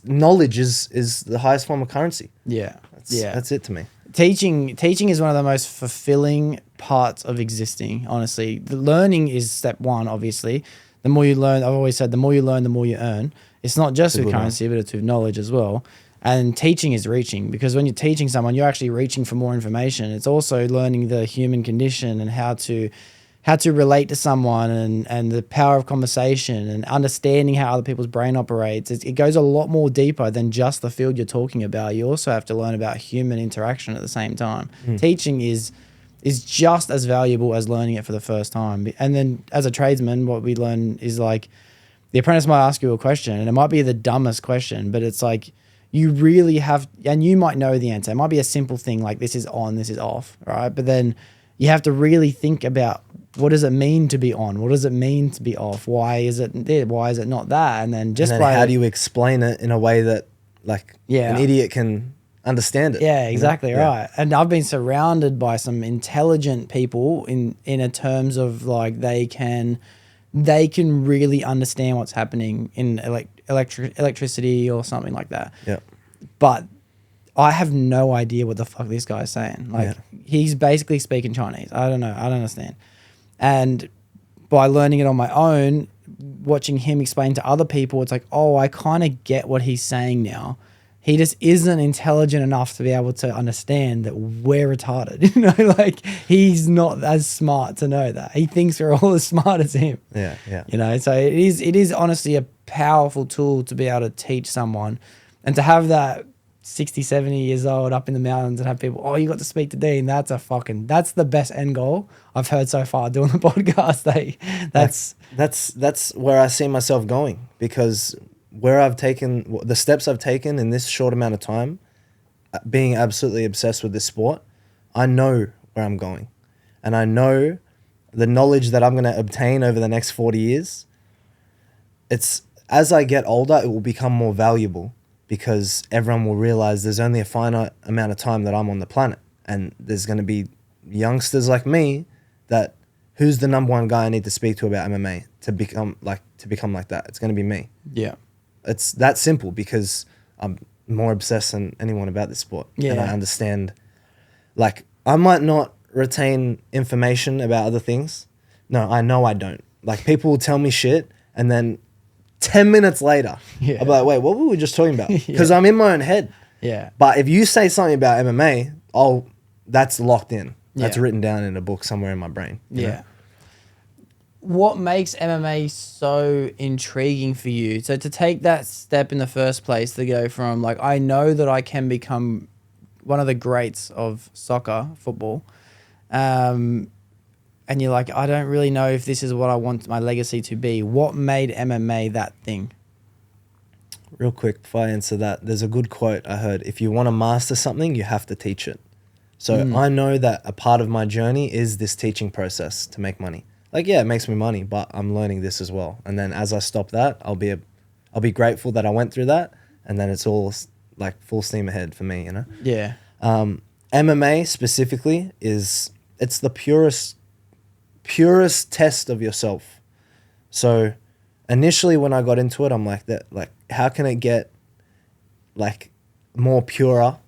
[SPEAKER 4] knowledge is the highest form of currency.
[SPEAKER 2] Yeah.
[SPEAKER 4] That's it to me.
[SPEAKER 2] Teaching is one of the most fulfilling parts of existing, honestly. The learning is step 1, obviously. The more you learn, I've always said, the more you learn, the more you earn. It's not just with currency, but it's with knowledge as well. And teaching is reaching, because when you're teaching someone, you're actually reaching for more information. It's also learning the human condition and how to relate to someone, and the power of conversation and understanding how other people's brain operates. It goes a lot more deeper than just the field you're talking about. You also have to learn about human interaction at the same time. Teaching is just as valuable as learning it for the first time. And then as a tradesman, what we learn is like, the apprentice might ask you a question, and it might be the dumbest question, but it's like, you really have, and you might know the answer. It might be a simple thing like, this is on, this is off, right? But then you have to really think about, what does it mean to be on? What does it mean to be off? Why is it there? Why is it not that? And then
[SPEAKER 4] how do you explain it in a way that, like, an idiot can understand it?
[SPEAKER 2] Yeah, exactly,
[SPEAKER 4] you know?
[SPEAKER 2] right. And I've been surrounded by some intelligent people in a terms of like, they can really understand what's happening in electricity or something like that.
[SPEAKER 4] Yeah.
[SPEAKER 2] But I have no idea what the fuck this guy's saying. Like, he's basically speaking Chinese. I don't know. I don't understand. And by learning it on my own, watching him explain to other people, it's like, oh, I kind of get what he's saying now. He just isn't intelligent enough to be able to understand that we're retarded. You know, like, he's not as smart to know that. He thinks we're all as smart as him.
[SPEAKER 4] Yeah, yeah.
[SPEAKER 2] You know, so it is honestly a powerful tool to be able to teach someone, and to have that 60, 70 years old up in the mountains and have people, oh, you got to speak to Dean. That's the best end goal I've heard so far doing the podcast. That's
[SPEAKER 4] where I see myself going, because where I've taken the steps I've taken in this short amount of time, being absolutely obsessed with this sport, I know where I'm going, and I know the knowledge that I'm going to obtain over the next 40 years. It's, as I get older, it will become more valuable, because everyone will realize there's only a finite amount of time that I'm on the planet, and there's going to be youngsters like me that, who's the number one guy I need to speak to about MMA to become like that? It's going to be me.
[SPEAKER 2] Yeah.
[SPEAKER 4] It's that simple, because I'm more obsessed than anyone about this sport.
[SPEAKER 2] Yeah.
[SPEAKER 4] And I understand, like, I might not retain information about other things. No, I know I don't. Like, people will tell me shit, and then 10 minutes later, I'll be like, wait, what were we just talking about? Because I'm in my own head.
[SPEAKER 2] Yeah.
[SPEAKER 4] But if you say something about MMA, that's locked in. That's written down in a book somewhere in my brain. You know?
[SPEAKER 2] What makes MMA so intriguing for you? So to take that step in the first place, to go from like, I know that I can become one of the greats of soccer, football, and you're like, I don't really know if this is what I want my legacy to be. What made MMA that thing?
[SPEAKER 4] Real quick, before I answer that, there's a good quote I heard. If you want to master something, you have to teach it. So I know that a part of my journey is this teaching process to make money. like, yeah, it makes me money, but I'm learning this as well. And then as I stop that, I'll be grateful that I went through that, and then it's all like full steam ahead for me, you know.
[SPEAKER 2] Yeah.
[SPEAKER 4] MMA specifically it's the purest test of yourself. So initially when I got into it, I'm like, how can it get like more purer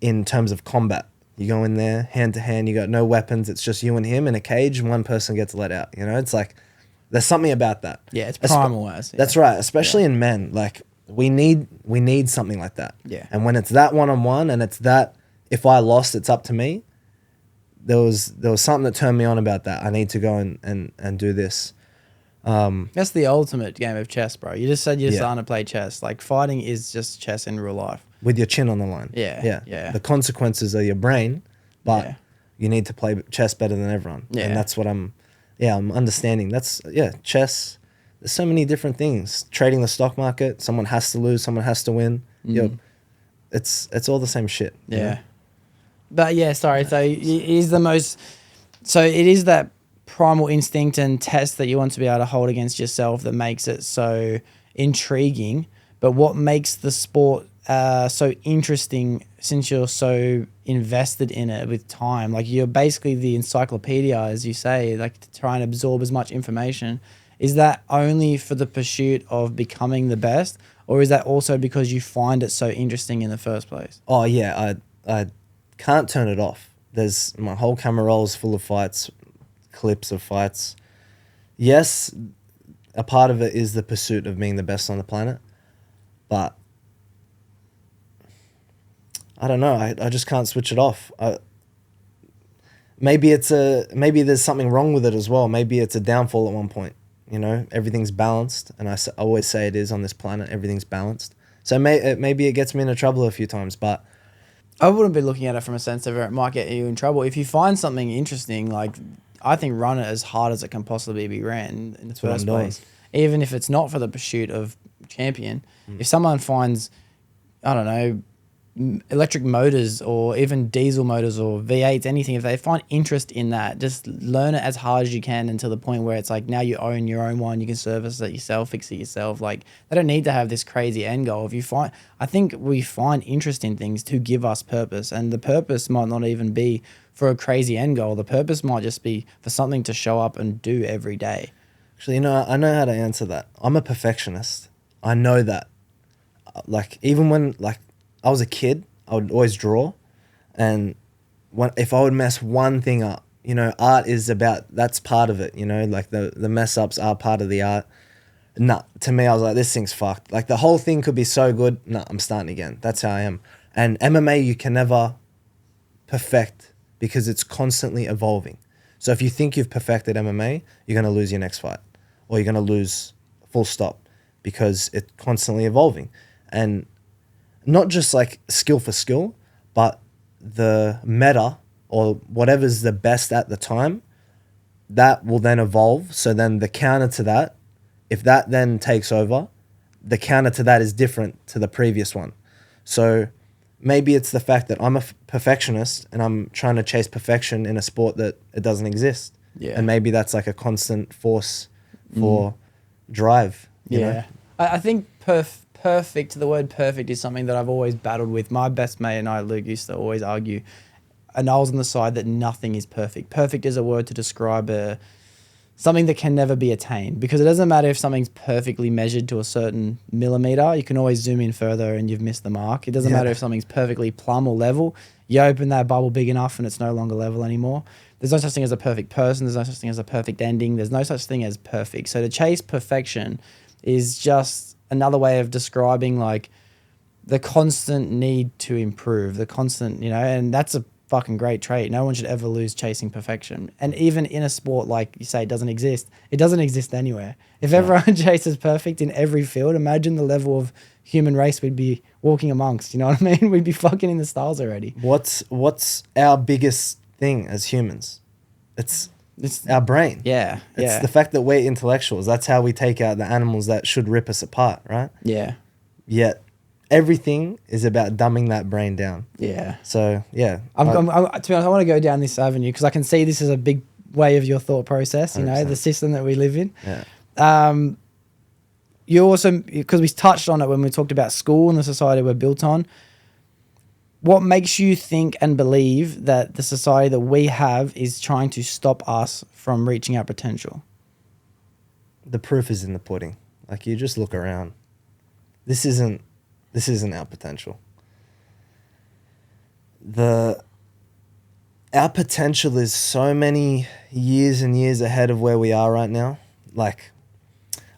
[SPEAKER 4] in terms of combat? You go in there hand to hand, you got no weapons, it's just you and him in a cage, and one person gets let out, you know. It's like there's something about that.
[SPEAKER 2] Yeah, it's primal as.
[SPEAKER 4] That's right, especially in men. Like we need something like that.
[SPEAKER 2] Yeah.
[SPEAKER 4] And when it's that one-on-one, and it's that if I lost, it's up to me. There was something that turned me on about that. I need to go and do this.
[SPEAKER 2] That's the ultimate game of chess, bro. You just said you're
[SPEAKER 4] Yeah.
[SPEAKER 2] starting to play chess. Like fighting is just chess in real life.
[SPEAKER 4] With your chin on the line.
[SPEAKER 2] Yeah.
[SPEAKER 4] The consequences are your brain, but
[SPEAKER 2] Yeah.
[SPEAKER 4] you need to play chess better than everyone.
[SPEAKER 2] Yeah.
[SPEAKER 4] And that's what I'm understanding. Chess. There's so many different things. Trading the stock market, someone has to lose, someone has to win. It's all the same shit. you know?
[SPEAKER 2] Yeah. But yeah, sorry. So it is the most. So it is that primal instinct and test that you want to be able to hold against yourself that makes it so intriguing. But what makes the sport so interesting, since you're so invested in it with time, like you're basically the encyclopedia, as you say, like to try and absorb as much information. Is that only for the pursuit of becoming the best, or is that also because you find it so interesting in the first place?
[SPEAKER 4] Oh yeah, I can't turn it off. There's my whole camera roll is full of fights, clips of fights. Yes, a part of it is the pursuit of being the best on the planet, but I don't know. I just can't switch it off. Maybe there's something wrong with it as well. Maybe it's a downfall at one point. You know, everything's balanced, and I always say it is on this planet. Everything's balanced. So maybe it gets me into trouble a few times, but
[SPEAKER 2] I wouldn't be looking at it from a sense of it might get you in trouble. If you find something interesting, like I think run it as hard as it can possibly be ran in the
[SPEAKER 4] what I'm
[SPEAKER 2] first
[SPEAKER 4] doing.
[SPEAKER 2] place. Even if it's not for the pursuit of champion, if someone finds, I don't know, electric motors or even diesel motors or V8s, anything, if they find interest in that, just learn it as hard as you can until the point where it's like now you own your own one, you can service it yourself, fix it yourself. Like they don't need to have this crazy end goal. I think we find interest in things to give us purpose, and the purpose might not even be for a crazy end goal. The purpose might just be for something to show up and do every day.
[SPEAKER 4] actually, I know how to answer that. I'm a perfectionist. I know that. Like even when I was a kid, I would always draw, and if I would mess one thing up, you know, art is that's part of it, you know, like the mess ups are part of the art. Nah, to me, I was like, this thing's fucked. Like the whole thing could be so good. Nah, I'm starting again. That's how I am. And MMA, you can never perfect because it's constantly evolving. So if you think you've perfected MMA, you're going to lose your next fight, or you're going to lose full stop, because it's constantly evolving. And not just like skill for skill, but the meta or whatever's the best at the time, that will then evolve. So then the counter to that, if that then takes over, the counter to that is different to the previous one. So maybe it's the fact that I'm a perfectionist and I'm trying to chase perfection in a sport that it doesn't exist.
[SPEAKER 2] Yeah.
[SPEAKER 4] And maybe that's like a constant force for drive. You know?
[SPEAKER 2] I think perfect, the word perfect is something that I've always battled with. My best mate and I, Luke, used to always argue, and I was on the side that nothing is perfect. Perfect is a word to describe something that can never be attained, because it doesn't matter if something's perfectly measured to a certain millimeter. You can always zoom in further and you've missed the mark. It doesn't matter if something's perfectly plumb or level. You open that bubble big enough and it's no longer level anymore. There's no such thing as a perfect person. There's no such thing as a perfect ending. There's no such thing as perfect. So to chase perfection is just another way of describing like the constant need to improve, the constant, you know, and that's a fucking great trait. No one should ever lose chasing perfection. And even in a sport, like you say, it doesn't exist anywhere. If everyone chases perfect in every field, imagine the level of human race we'd be walking amongst, you know what I mean? We'd be fucking in the stars already.
[SPEAKER 4] What's our biggest thing as humans? It's our brain.
[SPEAKER 2] Yeah.
[SPEAKER 4] It's the fact that we're intellectuals. That's how we take out the animals that should rip us apart, right?
[SPEAKER 2] Yeah.
[SPEAKER 4] Yet everything is about dumbing that brain down.
[SPEAKER 2] Yeah.
[SPEAKER 4] So yeah,
[SPEAKER 2] To be honest, I want to go down this avenue because I can see this is a big way of your thought process, you know,
[SPEAKER 4] 100%.
[SPEAKER 2] the system that we live in.
[SPEAKER 4] Yeah.
[SPEAKER 2] You also, because we touched on it when we talked about school and the society we're built on, what makes you think and believe that the society that we have is trying to stop us from reaching our potential?
[SPEAKER 4] The proof is in the pudding. Like, you just look around. This isn't our potential. Our potential is so many years and years ahead of where we are right now. Like,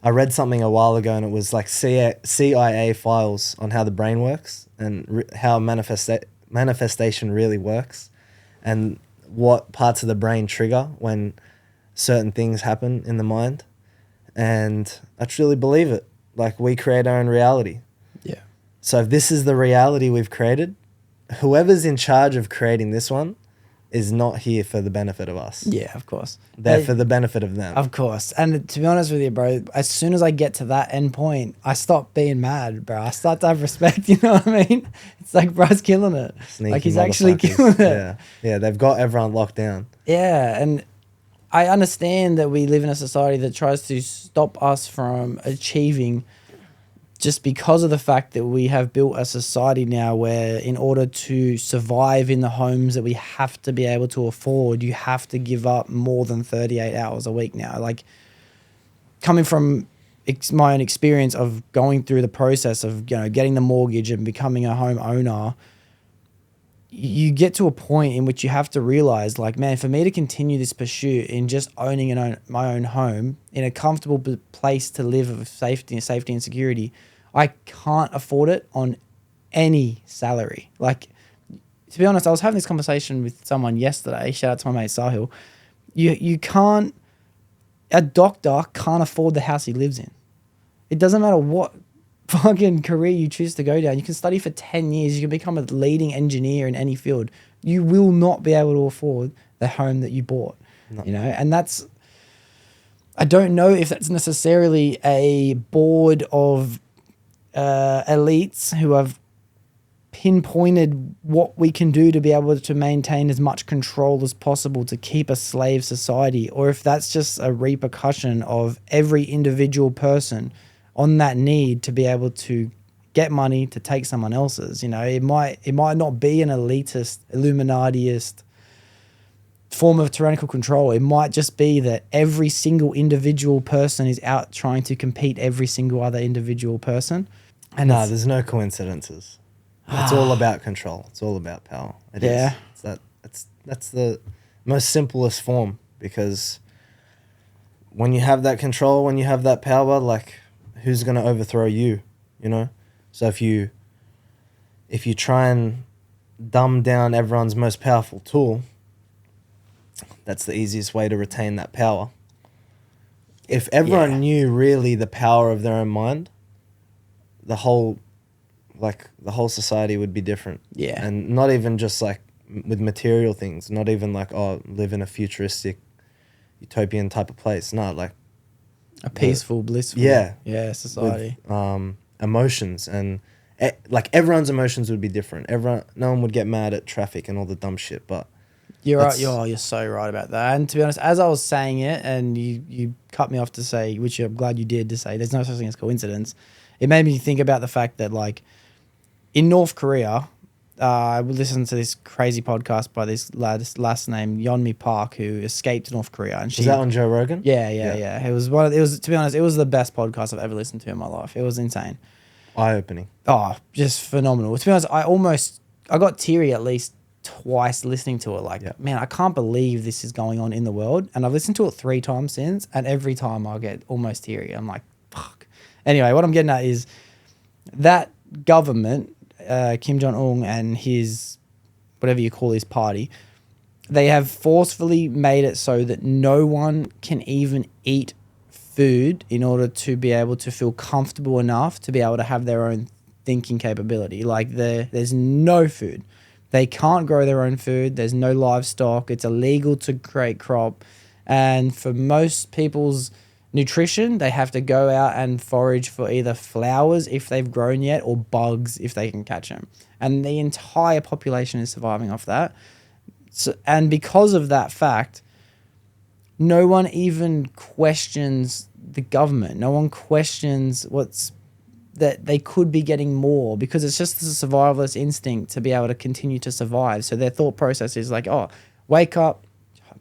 [SPEAKER 4] I read something a while ago, and it was like CIA files on how the brain works and how manifestation really works, and what parts of the brain trigger when certain things happen in the mind. And I truly believe it. Like, we create our own reality.
[SPEAKER 2] Yeah.
[SPEAKER 4] So if this is the reality we've created, whoever's in charge of creating this one is not here for the benefit of us.
[SPEAKER 2] Yeah, of course.
[SPEAKER 4] They're for the benefit of them.
[SPEAKER 2] Of course. And to be honest with you, bro, as soon as I get to that end point, I stop being mad, bro. I start to have respect, you know what I mean? It's like, bro's killing it.
[SPEAKER 4] Sneaky
[SPEAKER 2] like, he's actually
[SPEAKER 4] motherfuckers.
[SPEAKER 2] killing it.
[SPEAKER 4] Yeah. Yeah, they've got everyone locked down.
[SPEAKER 2] Yeah, and I understand that we live in a society that tries to stop us from achieving, just because of the fact that we have built a society now where, in order to survive in the homes that we have to be able to afford, you have to give up more than 38 hours a week now. Like, coming from my own experience of going through the process of, you know, getting the mortgage and becoming a home owner, you get to a point in which you have to realize, like, man, for me to continue this pursuit in just owning my own home in a comfortable place to live of safety and security, I can't afford it on any salary. Like, to be honest, I was having this conversation with someone yesterday. Shout out to my mate Sahil. You can't, a doctor can't afford the house he lives in. It doesn't matter what fucking career you choose to go down. You can study for 10 years. You can become a leading engineer in any field. You will not be able to afford the home that you bought. No. You know, and that's, I don't know if that's necessarily a board of elites who have pinpointed what we can do to be able to maintain as much control as possible to keep a slave society, or if that's just a repercussion of every individual person on that need to be able to get money to take someone else's. You know, it might not be an elitist, Illuminatiist form of tyrannical control. It might just be that every single individual person is out trying to compete every single other individual person. And
[SPEAKER 4] no, there's no coincidences. It's all about control. It's all about power. It is. That's the most simplest form, because when you have that control, when you have that power, like, who's going to overthrow you, you know? So if you try and dumb down everyone's most powerful tool, that's the easiest way to retain that power. If everyone knew really the power of their own mind, the whole society would be different. Yeah. And not even just like with material things, not even like, oh, live in a futuristic utopian type of place. No, like
[SPEAKER 2] a peaceful, blissful society.
[SPEAKER 4] With, emotions, and like everyone's emotions would be different. No one would get mad at traffic and all the dumb shit, but
[SPEAKER 2] you're right. You're so right about that. And to be honest, as I was saying it, and you cut me off to say, which I'm glad you did, to say there's no such thing as coincidence. It made me think about the fact that, like, in North Korea, I listened to this crazy podcast by this last name Yeonmi Park, who escaped North Korea. And
[SPEAKER 4] was that on Joe Rogan?
[SPEAKER 2] Yeah. It was to be honest, it was the best podcast I've ever listened to in my life. It was insane.
[SPEAKER 4] Eye-opening.
[SPEAKER 2] Oh, just phenomenal. To be honest, I got teary at least twice listening to it. Like, man, I can't believe this is going on in the world. And I've listened to it 3 times since, and every time I get almost teary. I'm like, fuck. Anyway, what I'm getting at is that government, Kim Jong-un and his, whatever you call his party, they have forcefully made it so that no one can even eat food in order to be able to feel comfortable enough to be able to have their own thinking capability. Like, there's no food. They can't grow their own food. There's no livestock. It's illegal to create crop. And for most people's nutrition, they have to go out and forage for either flowers if they've grown yet, or bugs if they can catch them. And the entire population is surviving off that. So, and because of that fact, no one even questions the government. No one questions that they could be getting more, because it's just the survivalist instinct to be able to continue to survive. So their thought process is like, oh, wake up,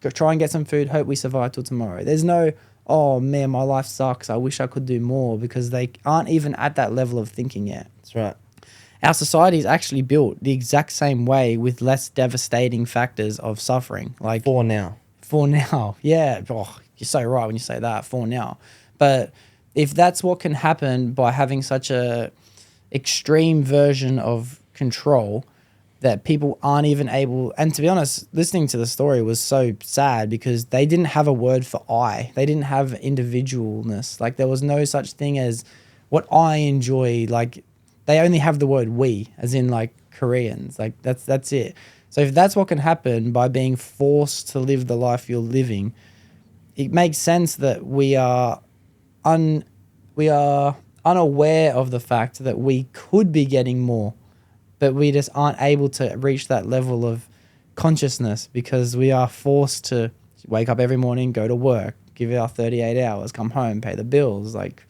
[SPEAKER 2] go try and get some food, hope we survive till tomorrow. There's no, oh man, my life sucks, I wish I could do more, because they aren't even at that level of thinking yet.
[SPEAKER 4] That's right.
[SPEAKER 2] Our society is actually built the exact same way with less devastating factors of suffering. Like
[SPEAKER 4] For now.
[SPEAKER 2] Yeah. Oh, you're so right when you say that, for now. But if that's what can happen by having such a extreme version of control that people aren't even able, and to be honest, listening to the story was so sad because they didn't have a word for I. They didn't have individualness. Like there was no such thing as what I enjoy. Like they only have the word we, as in like Koreans. Like that's it. So if that's what can happen by being forced to live the life you're living, it makes sense that we are unaware of the fact that we could be getting more, but we just aren't able to reach that level of consciousness because we are forced to wake up every morning, go to work, give it our 38 hours, come home, pay the bills. Like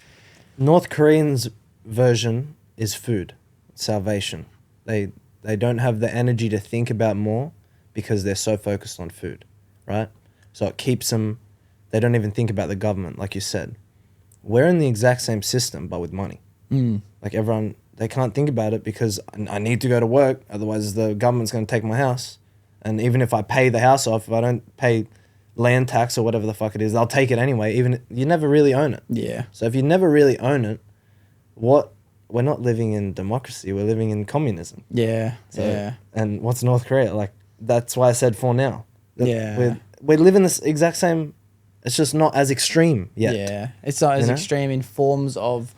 [SPEAKER 4] North Koreans' version is food, salvation. They don't have the energy to think about more because they're so focused on food, right? So it keeps them, they don't even think about the government, like you said. We're in the exact same system, but with money. Like everyone, they can't think about it because I need to go to work, otherwise the government's going to take my house. And even if I pay the house off, if I don't pay land tax or whatever the fuck it is, they'll take it anyway. Even you never really own it.
[SPEAKER 2] Yeah.
[SPEAKER 4] So if you never really own it, we're not living in democracy, we're living in communism.
[SPEAKER 2] Yeah.
[SPEAKER 4] So,
[SPEAKER 2] yeah.
[SPEAKER 4] And what's North Korea? Like, that's why I said for now.
[SPEAKER 2] Yeah.
[SPEAKER 4] We live in this exact same, it's just not as extreme yet.
[SPEAKER 2] Yeah. It's not as
[SPEAKER 4] You know?
[SPEAKER 2] extreme in forms of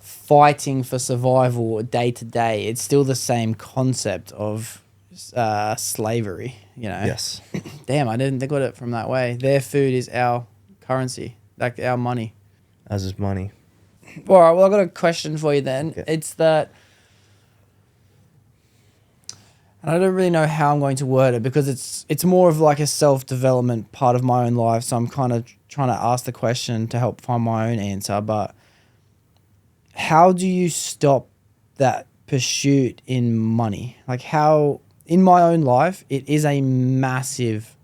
[SPEAKER 2] fighting for survival day to day. It's still the same concept of slavery, you know?
[SPEAKER 4] Yes.
[SPEAKER 2] Damn, I didn't think of it from that way. Their food is our currency, like our money.
[SPEAKER 4] As is money.
[SPEAKER 2] All right, well, I've got a question for you then.
[SPEAKER 4] Okay.
[SPEAKER 2] It's that, and I don't really know how I'm going to word it because it's more of like a self-development part of my own life, so I'm kind of trying to ask the question to help find my own answer, but how do you stop that pursuit in money? Like how, in my own life, it is a massive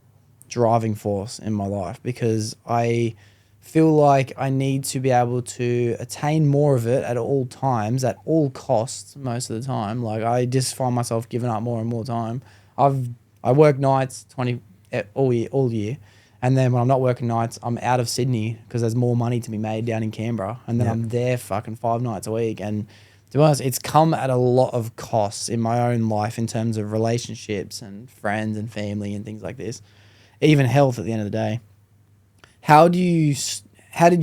[SPEAKER 2] driving force in my life because I feel like I need to be able to attain more of it at all times, at all costs most of the time. Like I just find myself giving up more and more time. I work nights all year. And then when I'm not working nights, I'm out of Sydney because there's more money to be made down in Canberra. And then I'm there fucking 5 nights a week. And to be honest, it's come at a lot of costs in my own life in terms of relationships and friends and family and things like this. Even health at the end of the day. How did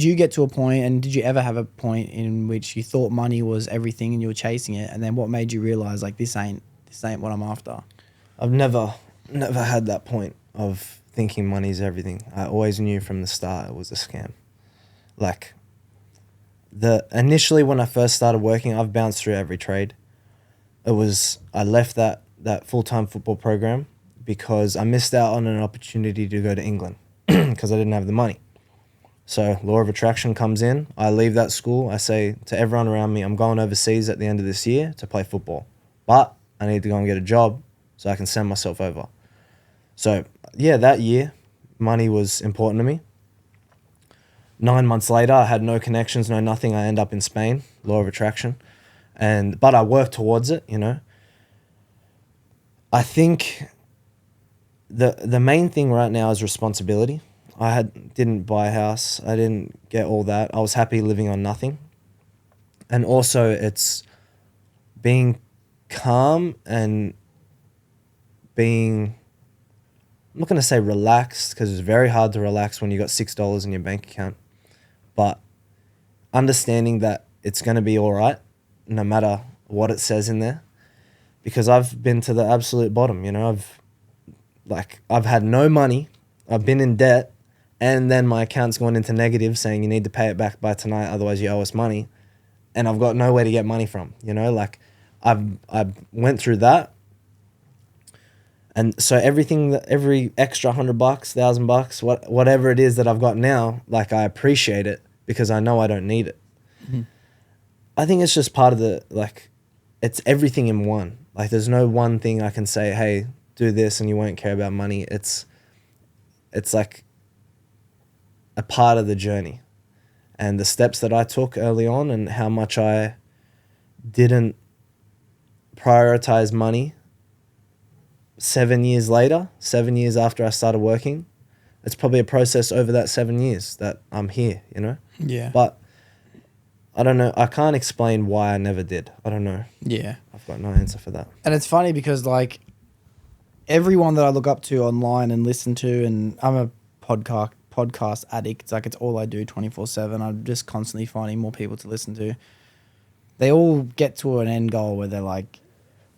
[SPEAKER 2] you get to a point, and did you ever have a point in which you thought money was everything and you were chasing it? And then what made you realize like this ain't what I'm after?
[SPEAKER 4] I've never had that point of thinking money's everything. I always knew from the start it was a scam. Like initially when I first started working, I've bounced through every trade. I left that full-time football program because I missed out on an opportunity to go to England because I didn't have the money. So law of attraction comes in. I leave that school. I say to everyone around me, I'm going overseas at the end of this year to play football. But I need to go and get a job so I can send myself over. So yeah, that year, money was important to me. 9 months later, I had no connections, no nothing. I end up in Spain, law of attraction. But I worked towards it, you know. I think the main thing right now is responsibility. I didn't buy a house. I didn't get all that. I was happy living on nothing. And also it's being calm and being, I'm not going to say relaxed because it's very hard to relax when you got $6 in your bank account. But understanding that it's going to be all right no matter what it says in there. Because I've been to the absolute bottom, you know. I've had no money. I've been in debt. And then my account's gone into negative saying you need to pay it back by tonight, otherwise you owe us money. And I've got nowhere to get money from, you know. Like I went through that. And so every extra $100, $1,000, whatever it is that I've got now, like I appreciate it because I know I don't need it.
[SPEAKER 2] Mm-hmm.
[SPEAKER 4] I think it's just part of it's everything in one. Like there's no one thing I can say, hey, do this and you won't care about money. It's like a part of the journey. And the steps that I took early on and how much I didn't prioritize money 7 years later, 7 years after I started working, it's probably a process over that 7 years that I'm here, you know?
[SPEAKER 2] Yeah.
[SPEAKER 4] But I don't know. I can't explain why I never did. I don't know.
[SPEAKER 2] Yeah.
[SPEAKER 4] I've got no answer for that.
[SPEAKER 2] And it's funny because like everyone that I look up to online and listen to, and I'm a podcast addict. It's like it's all I do 24/7. I'm just constantly finding more people to listen to. They all get to an end goal where they're like,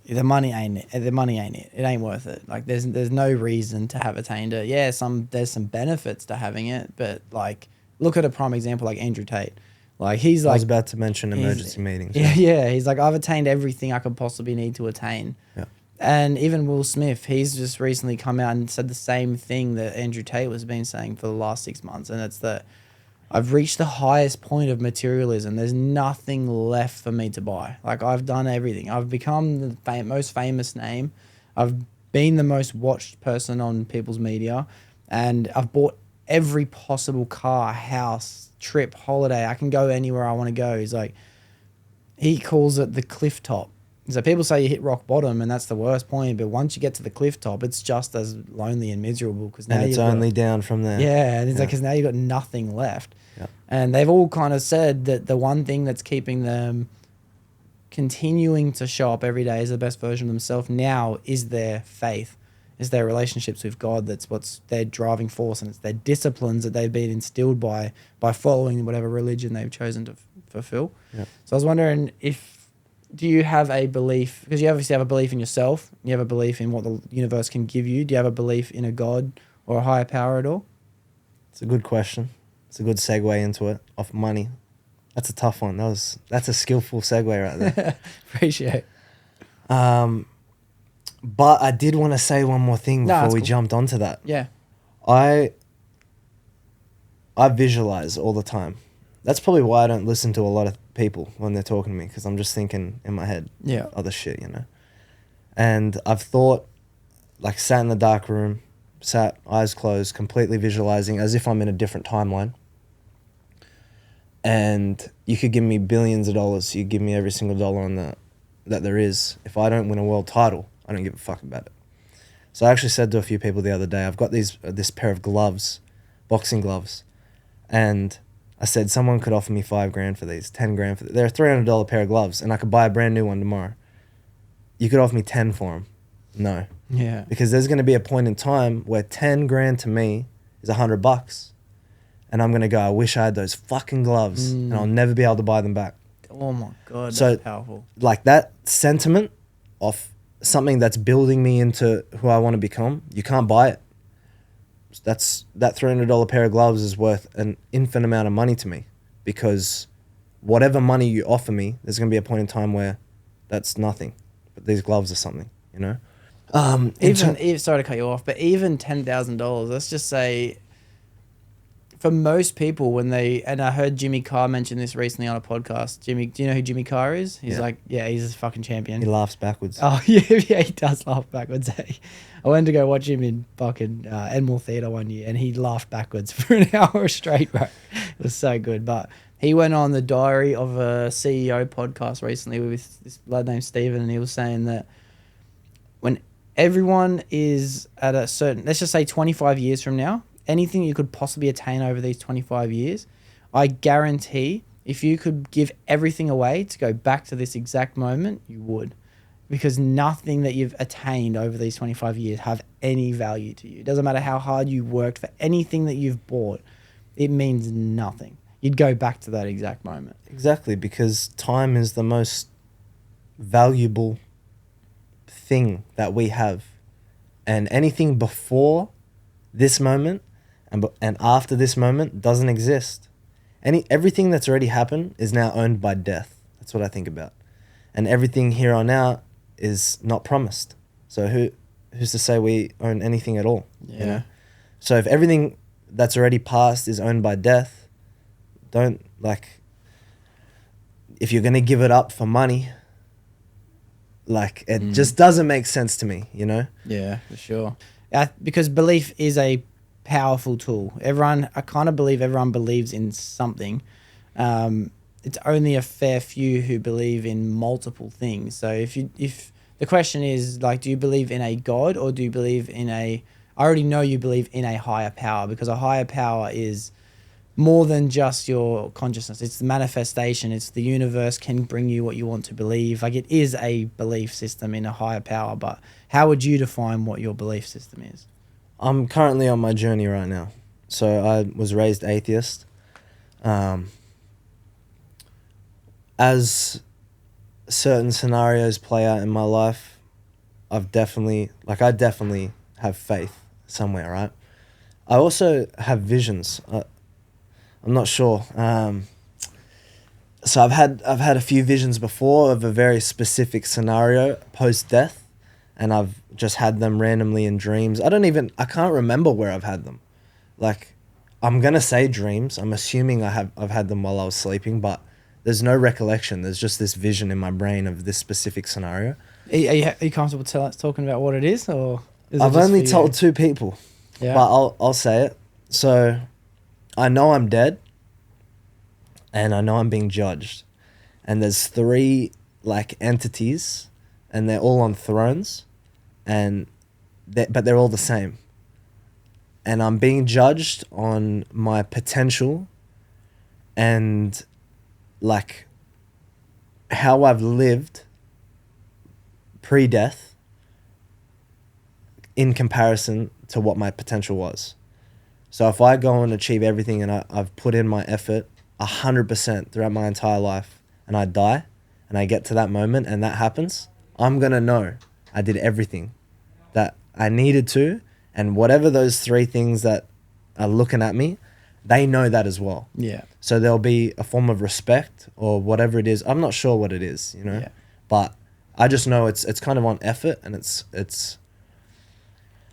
[SPEAKER 2] the money ain't it. It ain't worth it. Like there's no reason to have attained it. Yeah, there's some benefits to having it, but like look at a prime example like Andrew Tate. Like he's like
[SPEAKER 4] I was about to mention emergency meetings.
[SPEAKER 2] Yeah. He's like, I've attained everything I could possibly need to attain.
[SPEAKER 4] Yeah.
[SPEAKER 2] And even Will Smith, he's just recently come out and said the same thing that Andrew Tate was been saying for the last 6 months, and it's that I've reached the highest point of materialism. There's nothing left for me to buy. Like I've done everything. I've become the most famous name. I've been the most watched person on people's media, and I've bought every possible car, house, trip, holiday. I can go anywhere I want to go. He's like, he calls it the cliff top. So people say you hit rock bottom and that's the worst point, but once you get to the cliff top, it's just as lonely and miserable because now
[SPEAKER 4] and it's only down from there.
[SPEAKER 2] Yeah, and it's like because now you've got nothing left.
[SPEAKER 4] Yeah.
[SPEAKER 2] And they've all kind of said that the one thing that's keeping them continuing to show up every day as the best version of themselves now is their faith, is their relationships with God. That's what's their driving force, and it's their disciplines that they've been instilled by following whatever religion they've chosen to fulfill.
[SPEAKER 4] Yeah.
[SPEAKER 2] So I was wondering do you have a belief, because you obviously have a belief in yourself, you have a belief in what the universe can give you. Do you have a belief in a God or a higher power at all?
[SPEAKER 4] It's a good question. It's a good segue into it, off money. That's a tough one. That's a skillful segue right there.
[SPEAKER 2] Appreciate it.
[SPEAKER 4] But I did want to say one more thing before we
[SPEAKER 2] cool.
[SPEAKER 4] jumped onto that.
[SPEAKER 2] Yeah.
[SPEAKER 4] I visualize all the time. That's probably why I don't listen to a lot of people when they're talking to me, because I'm just thinking in my head other shit, you know. And I've thought, like, sat in the dark room, eyes closed, completely visualizing as if I'm in a different timeline. And you could give me billions of dollars, you give me every single dollar on that there is. If I don't win a world title, I don't give a fuck about it. So I actually said to a few people the other day, I've got this pair of gloves, boxing gloves, and I said someone could offer me $5,000 for these, $10,000 for these. They're a $300 pair of gloves, and I could buy a brand new one tomorrow. You could offer me 10 for them. No.
[SPEAKER 2] Yeah.
[SPEAKER 4] Because there's going to be a point in time where 10 grand to me is $100, and I'm going to go, I wish I had those fucking gloves, and I'll never be able to buy them back.
[SPEAKER 2] Oh my God,
[SPEAKER 4] So,
[SPEAKER 2] that's powerful.
[SPEAKER 4] Like that sentiment of something that's building me into who I want to become, you can't buy it. That $300 pair of gloves is worth an infinite amount of money to me, because whatever money you offer me, there's going to be a point in time where that's nothing, but these gloves are something, you know?
[SPEAKER 2] Even sorry to cut you off, but even $10,000, let's just say, for most people and I heard Jimmy Carr mention this recently on a podcast. Do you know who Jimmy Carr is? He's he's a fucking champion.
[SPEAKER 4] He laughs backwards.
[SPEAKER 2] Oh yeah, he does laugh backwards. I went to go watch him in fucking Enmore Theatre one year, and he laughed backwards for an hour straight, bro. It was so good. But he went on the Diary of a CEO podcast recently with this blood named Steven, and he was saying that when everyone is at a certain, let's just say 25 years from now, anything you could possibly attain over these 25 years, I guarantee if you could give everything away to go back to this exact moment, you would. Because nothing that you've attained over these 25 years have any value to you. It doesn't matter how hard you worked for anything that you've bought. It means nothing. You'd go back to that exact moment.
[SPEAKER 4] Exactly, because time is the most valuable thing that we have. And anything before this moment and after this moment doesn't exist. Everything that's already happened is now owned by death. That's what I think about. And everything here on out is not promised. So who's to say we own anything at all?
[SPEAKER 2] Yeah.
[SPEAKER 4] You know? So if everything that's already passed is owned by death, don't like. If you're gonna give it up for money, like it just doesn't make sense to me, you know.
[SPEAKER 2] Yeah, for sure. Because belief is a powerful tool. I kind of believe everyone believes in something. It's only a fair few who believe in multiple things. So if the question is like, do you believe in a God or do you believe in I already know you believe in a higher power, because a higher power is more than just your consciousness. It's the manifestation. It's the universe can bring you what you want to believe. Like, it is a belief system in a higher power. But how would you define what your belief system is?
[SPEAKER 4] I'm currently on my journey right now. So I was raised atheist. As certain scenarios play out in my life, I definitely have faith somewhere, right? I also have visions. I'm not sure. So I've had a few visions before of a very specific scenario post-death, and I've just had them randomly in dreams. I can't remember where I've had them. Like, I'm gonna say dreams. I'm assuming I've had them while I was sleeping, but there's no recollection. There's just this vision in my brain of this specific scenario.
[SPEAKER 2] Are you comfortable talking about what it is, or is it
[SPEAKER 4] I've
[SPEAKER 2] just
[SPEAKER 4] only
[SPEAKER 2] for you?
[SPEAKER 4] told 2 people,
[SPEAKER 2] Yeah.
[SPEAKER 4] but I'll say it. So I know I'm dead, and I know I'm being judged, and there's 3 like entities, and they're all on thrones, but they're all the same, and I'm being judged on my potential and like how I've lived pre-death in comparison to what my potential was. So if I go and achieve everything and I've put in my effort 100% throughout my entire life, and I die and I get to that moment and that happens, I'm going to know I did everything that I needed to, and whatever those 3 things that are looking at me, they know that as well.
[SPEAKER 2] Yeah.
[SPEAKER 4] So there'll be a form of respect or whatever it is. I'm not sure what it is, you know,
[SPEAKER 2] Yeah.
[SPEAKER 4] but I just know it's kind of on effort, and it's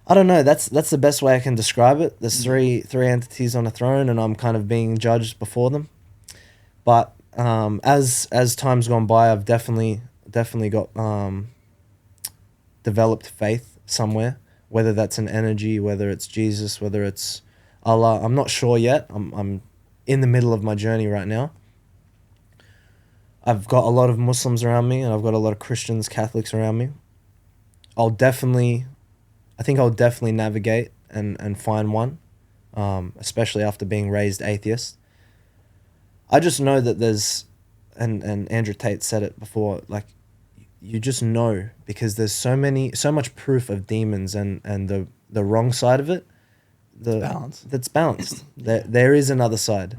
[SPEAKER 4] I don't know. That's the best way I can describe it. There's three entities on a throne, and I'm kind of being judged before them. But as time's gone by, I've definitely got developed faith somewhere. Whether that's an energy, whether it's Jesus, whether it's Allah, I'm not sure yet. I'm in the middle of my journey right now. I've got a lot of Muslims around me, and I've got a lot of Christians, Catholics around me. I think I'll definitely navigate and find one, especially after being raised atheist. I just know that there's, and Andrew Tate said it before, like, you just know, because there's so much proof of demons and the wrong side of it. That's balanced. There is another side.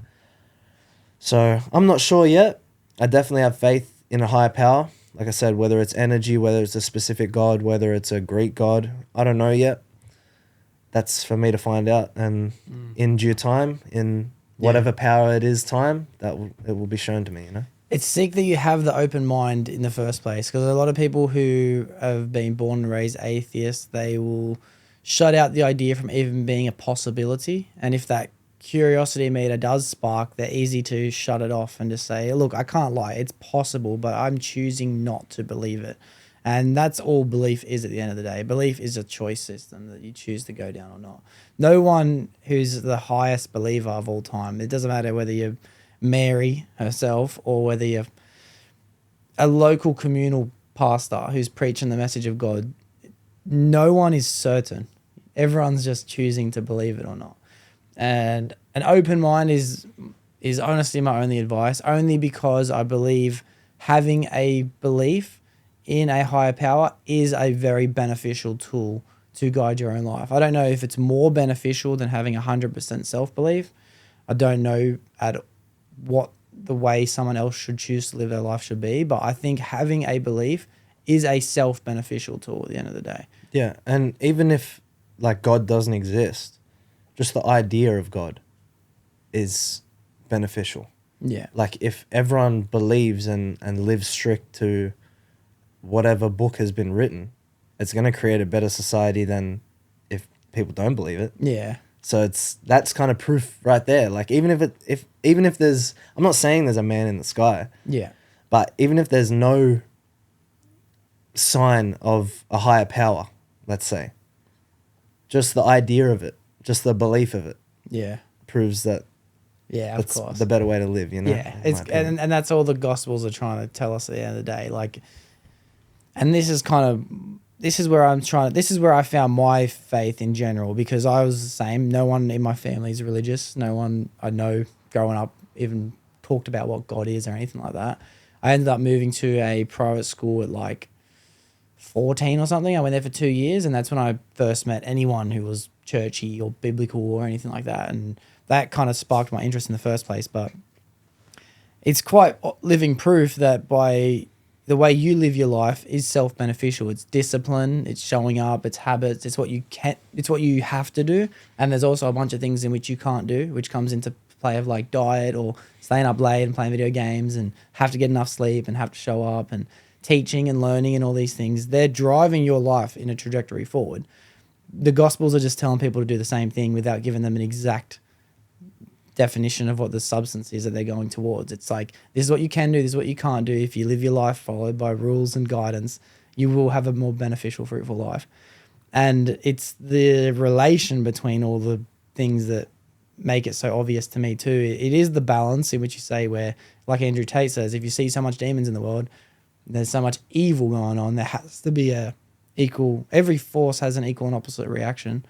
[SPEAKER 4] So I'm not sure yet. I definitely have faith in a higher power. Like I said, whether it's energy, whether it's a specific god, whether it's a Greek god, I don't know yet. That's for me to find out. And in due time, in whatever power it is time, it will be shown to me, you know?
[SPEAKER 2] It's sick that you have the open mind in the first place, because a lot of people who have been born and raised atheists, they will shut out the idea from even being a possibility. And if that curiosity meter does spark, they're easy to shut it off and just say, look, I can't lie, it's possible, but I'm choosing not to believe it. And that's all belief is at the end of the day. Belief is a choice system that you choose to go down or not. No one who's the highest believer of all time, it doesn't matter whether you're Mary herself or whether you're a local communal pastor who's preaching the message of God, no one is certain. Everyone's just choosing to believe it or not. And an open mind is honestly my only advice, only because I believe having a belief in a higher power is a very beneficial tool to guide your own life. I don't know if it's more beneficial than having 100% self-belief. I don't know at what the way someone else should choose to live their life should be, but I think having a belief is a self-beneficial tool at the end of the day.
[SPEAKER 4] Yeah, and even if like God doesn't exist, just the idea of God is beneficial.
[SPEAKER 2] Yeah.
[SPEAKER 4] Like if everyone believes and lives strict to whatever book has been written, it's going to create a better society than if people don't believe it.
[SPEAKER 2] Yeah.
[SPEAKER 4] So that's kind of proof right there. Like even if there's, I'm not saying there's a man in the sky,
[SPEAKER 2] Yeah.
[SPEAKER 4] but even if there's no sign of a higher power, let's say, just the idea of it, just the belief of it,
[SPEAKER 2] Yeah.
[SPEAKER 4] proves that
[SPEAKER 2] Yeah, of
[SPEAKER 4] that's
[SPEAKER 2] course.
[SPEAKER 4] the better way to live, you know?
[SPEAKER 2] Yeah,
[SPEAKER 4] in
[SPEAKER 2] it's
[SPEAKER 4] my opinion.
[SPEAKER 2] and that's all the Gospels are trying to tell us at the end of the day. Like, and this is where I found my faith in general, because I was the same. No one in my family is religious. No one I know growing up even talked about what God is or anything like that. I ended up moving to a private school at like 14 or something. I went there for 2 years, and that's when I first met anyone who was churchy or biblical or anything like that. And that kind of sparked my interest in the first place. But it's quite living proof that by the way you live your life is self-beneficial. It's discipline, it's showing up, it's habits, it's what you have to do. And there's also a bunch of things in which you can't do, which comes into play of like diet or staying up late and playing video games and have to get enough sleep and have to show up and teaching and learning and all these things. They're driving your life in a trajectory forward. The Gospels are just telling people to do the same thing without giving them an exact definition of what the substance is that they're going towards. It's like, this is what you can do, this is what you can't do. If you live your life followed by rules and guidance, you will have a more beneficial, fruitful life. And it's the relation between all the things that make it so obvious to me too. It is the balance in which you say where, like Andrew Tate says, if you see so much demons in the world, there's so much evil going on, there has to be every force has an equal and opposite reaction.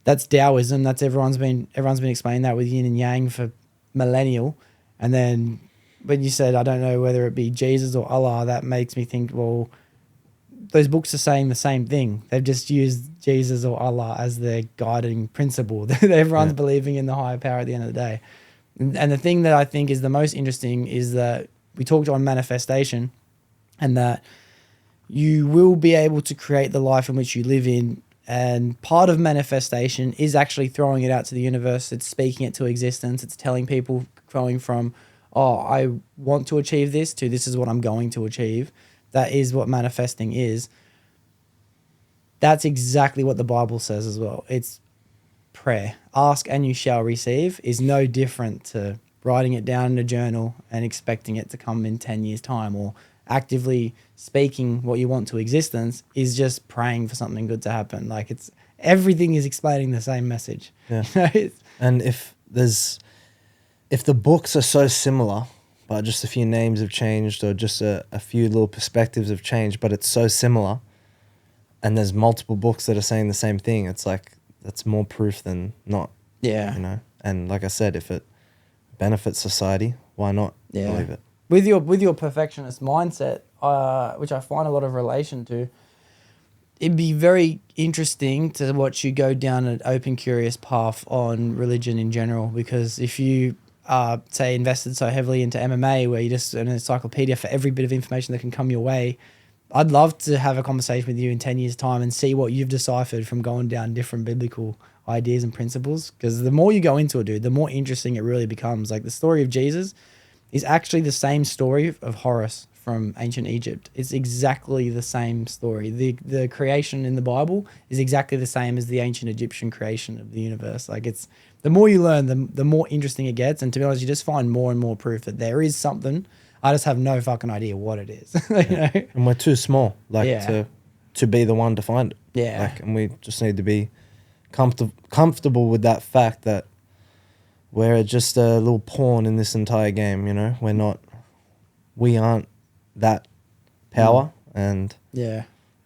[SPEAKER 2] That's Taoism. That's everyone's been explaining that with yin and yang for millennial. And then when you said, I don't know whether it be Jesus or Allah, that makes me think, well, those books are saying the same thing. They've just used Jesus or Allah as their guiding principle. Everyone's believing in the higher power at the end of the day. And the thing that I think is the most interesting is that we talked on manifestation, and that you will be able to create the life in which you live in. And part of manifestation is actually throwing it out to the universe. It's speaking it to existence. It's telling people, going from, oh, I want to achieve this, to this is what I'm going to achieve. That is what manifesting is. That's exactly what the Bible says as well. It's prayer. Ask and you shall receive is no different to writing it down in a journal and expecting it to come in 10 years' time, or actively speaking what you want to existence is just praying for something good to happen. Like, it's everything is explaining the same message.
[SPEAKER 4] Yeah.
[SPEAKER 2] You know,
[SPEAKER 4] And if the books are so similar, but just a few names have changed or just a few little perspectives have changed, but it's so similar, and there's multiple books that are saying the same thing, it's like, that's more proof than not.
[SPEAKER 2] yeah.
[SPEAKER 4] You know? And like I said, if it benefits society, why not believe it?
[SPEAKER 2] With your perfectionist mindset, which I find a lot of relation to, it'd be very interesting to watch you go down an open, curious path on religion in general. Because if you say invested so heavily into MMA, where you're just an encyclopedia for every bit of information that can come your way, I'd love to have a conversation with you in 10 years' time and see what you've deciphered from going down different biblical ideas and principles. Because the more you go into it, dude, the more interesting it really becomes. Like, the story of Jesus is actually the same story of Horus from ancient Egypt. It's exactly the same story. The creation in the Bible is exactly the same as the ancient Egyptian creation of the universe. Like, it's, the more you learn, the more interesting it gets. And to be honest, you just find more and more proof that there is something. I just have no fucking idea what it is. You know?
[SPEAKER 4] And we're too small, like, to be the one to find it.
[SPEAKER 2] Yeah.
[SPEAKER 4] Like, and we just need to be comfortable with that fact that we're just a little pawn in this entire game, you know? We aren't that power, and
[SPEAKER 2] Yeah.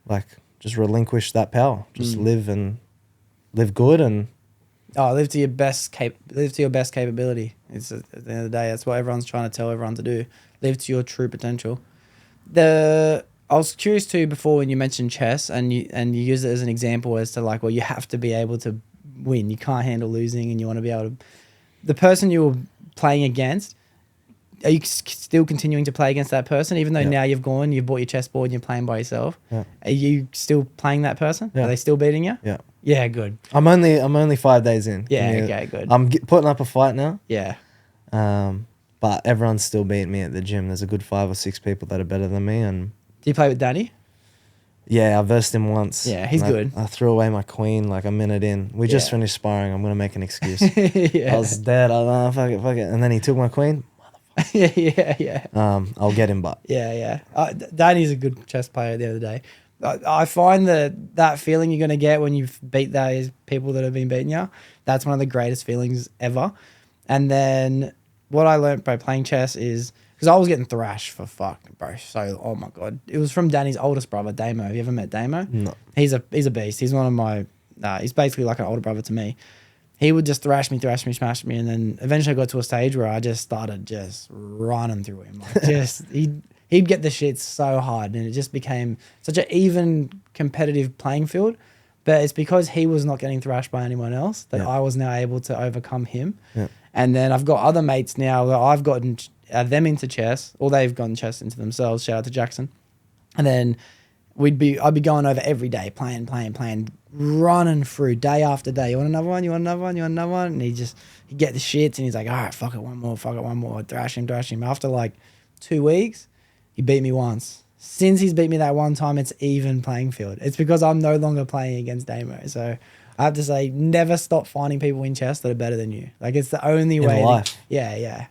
[SPEAKER 4] like, just relinquish that power. Just live good, and
[SPEAKER 2] Live to your best capability. It's at the end of the day, that's what everyone's trying to tell everyone to do. Live to your true potential. I was curious too before when you mentioned chess, and you use it as an example as to, like, well, you have to be able to win. You can't handle losing, and you want to be able to. The person you were playing against, are you still continuing to play against that person, even though now you've bought your chessboard and you're playing by yourself?
[SPEAKER 4] Yeah.
[SPEAKER 2] Are you still playing that person?
[SPEAKER 4] Yeah.
[SPEAKER 2] Are they still beating you?
[SPEAKER 4] Yeah.
[SPEAKER 2] Yeah, good.
[SPEAKER 4] I'm only 5 days in.
[SPEAKER 2] Yeah, okay, good.
[SPEAKER 4] I'm putting up a fight now.
[SPEAKER 2] Yeah.
[SPEAKER 4] But everyone's still beating me at the gym. There's a good 5 or 6 people that are better than me, and
[SPEAKER 2] Do you play with Danny?
[SPEAKER 4] Yeah, I versed him once.
[SPEAKER 2] Yeah, he's
[SPEAKER 4] and
[SPEAKER 2] good.
[SPEAKER 4] I threw away my queen like a minute in. We just
[SPEAKER 2] Yeah.
[SPEAKER 4] finished sparring. I'm gonna make an excuse.
[SPEAKER 2] Yeah.
[SPEAKER 4] I was dead. I was fuck it. And then he took my queen.
[SPEAKER 2] yeah.
[SPEAKER 4] I'll get him, but
[SPEAKER 2] Yeah. Danny's a good chess player at the end of the day. I find that feeling you're going to get when you've beat those people that have been beating you, that's one of the greatest feelings ever. And then what I learned by playing chess is, because I was getting thrashed for fuck, bro. So, oh my God. It was from Danny's oldest brother, Damo. Have you ever met Damo?
[SPEAKER 4] No.
[SPEAKER 2] He's a beast. He's one of my, he's basically like an older brother to me. He would just thrash me, smash me, and then eventually I got to a stage where I just started just running through him. Like just he'd get the shit so hard, and it just became such an even competitive playing field. But it's because he was not getting thrashed by anyone else that I was now able to overcome him.
[SPEAKER 4] Yeah.
[SPEAKER 2] And then I've got other mates now that I've gotten them into chess, or they've gotten chess into themselves. Shout out to Jackson. And then I'd be going over every day, playing, running through day after day. You want another one? You want another one? You want another one? And he'd get the shits, and he's like, all right, fuck it, one more. Thrash him. After like 2 weeks, he beat me once. Since he's beat me that one time, it's even playing field. It's because I'm no longer playing against Damo. So I have to say, never stop finding people in chess that are better than you. Like, it's the only way.
[SPEAKER 4] Life.
[SPEAKER 2] Yeah.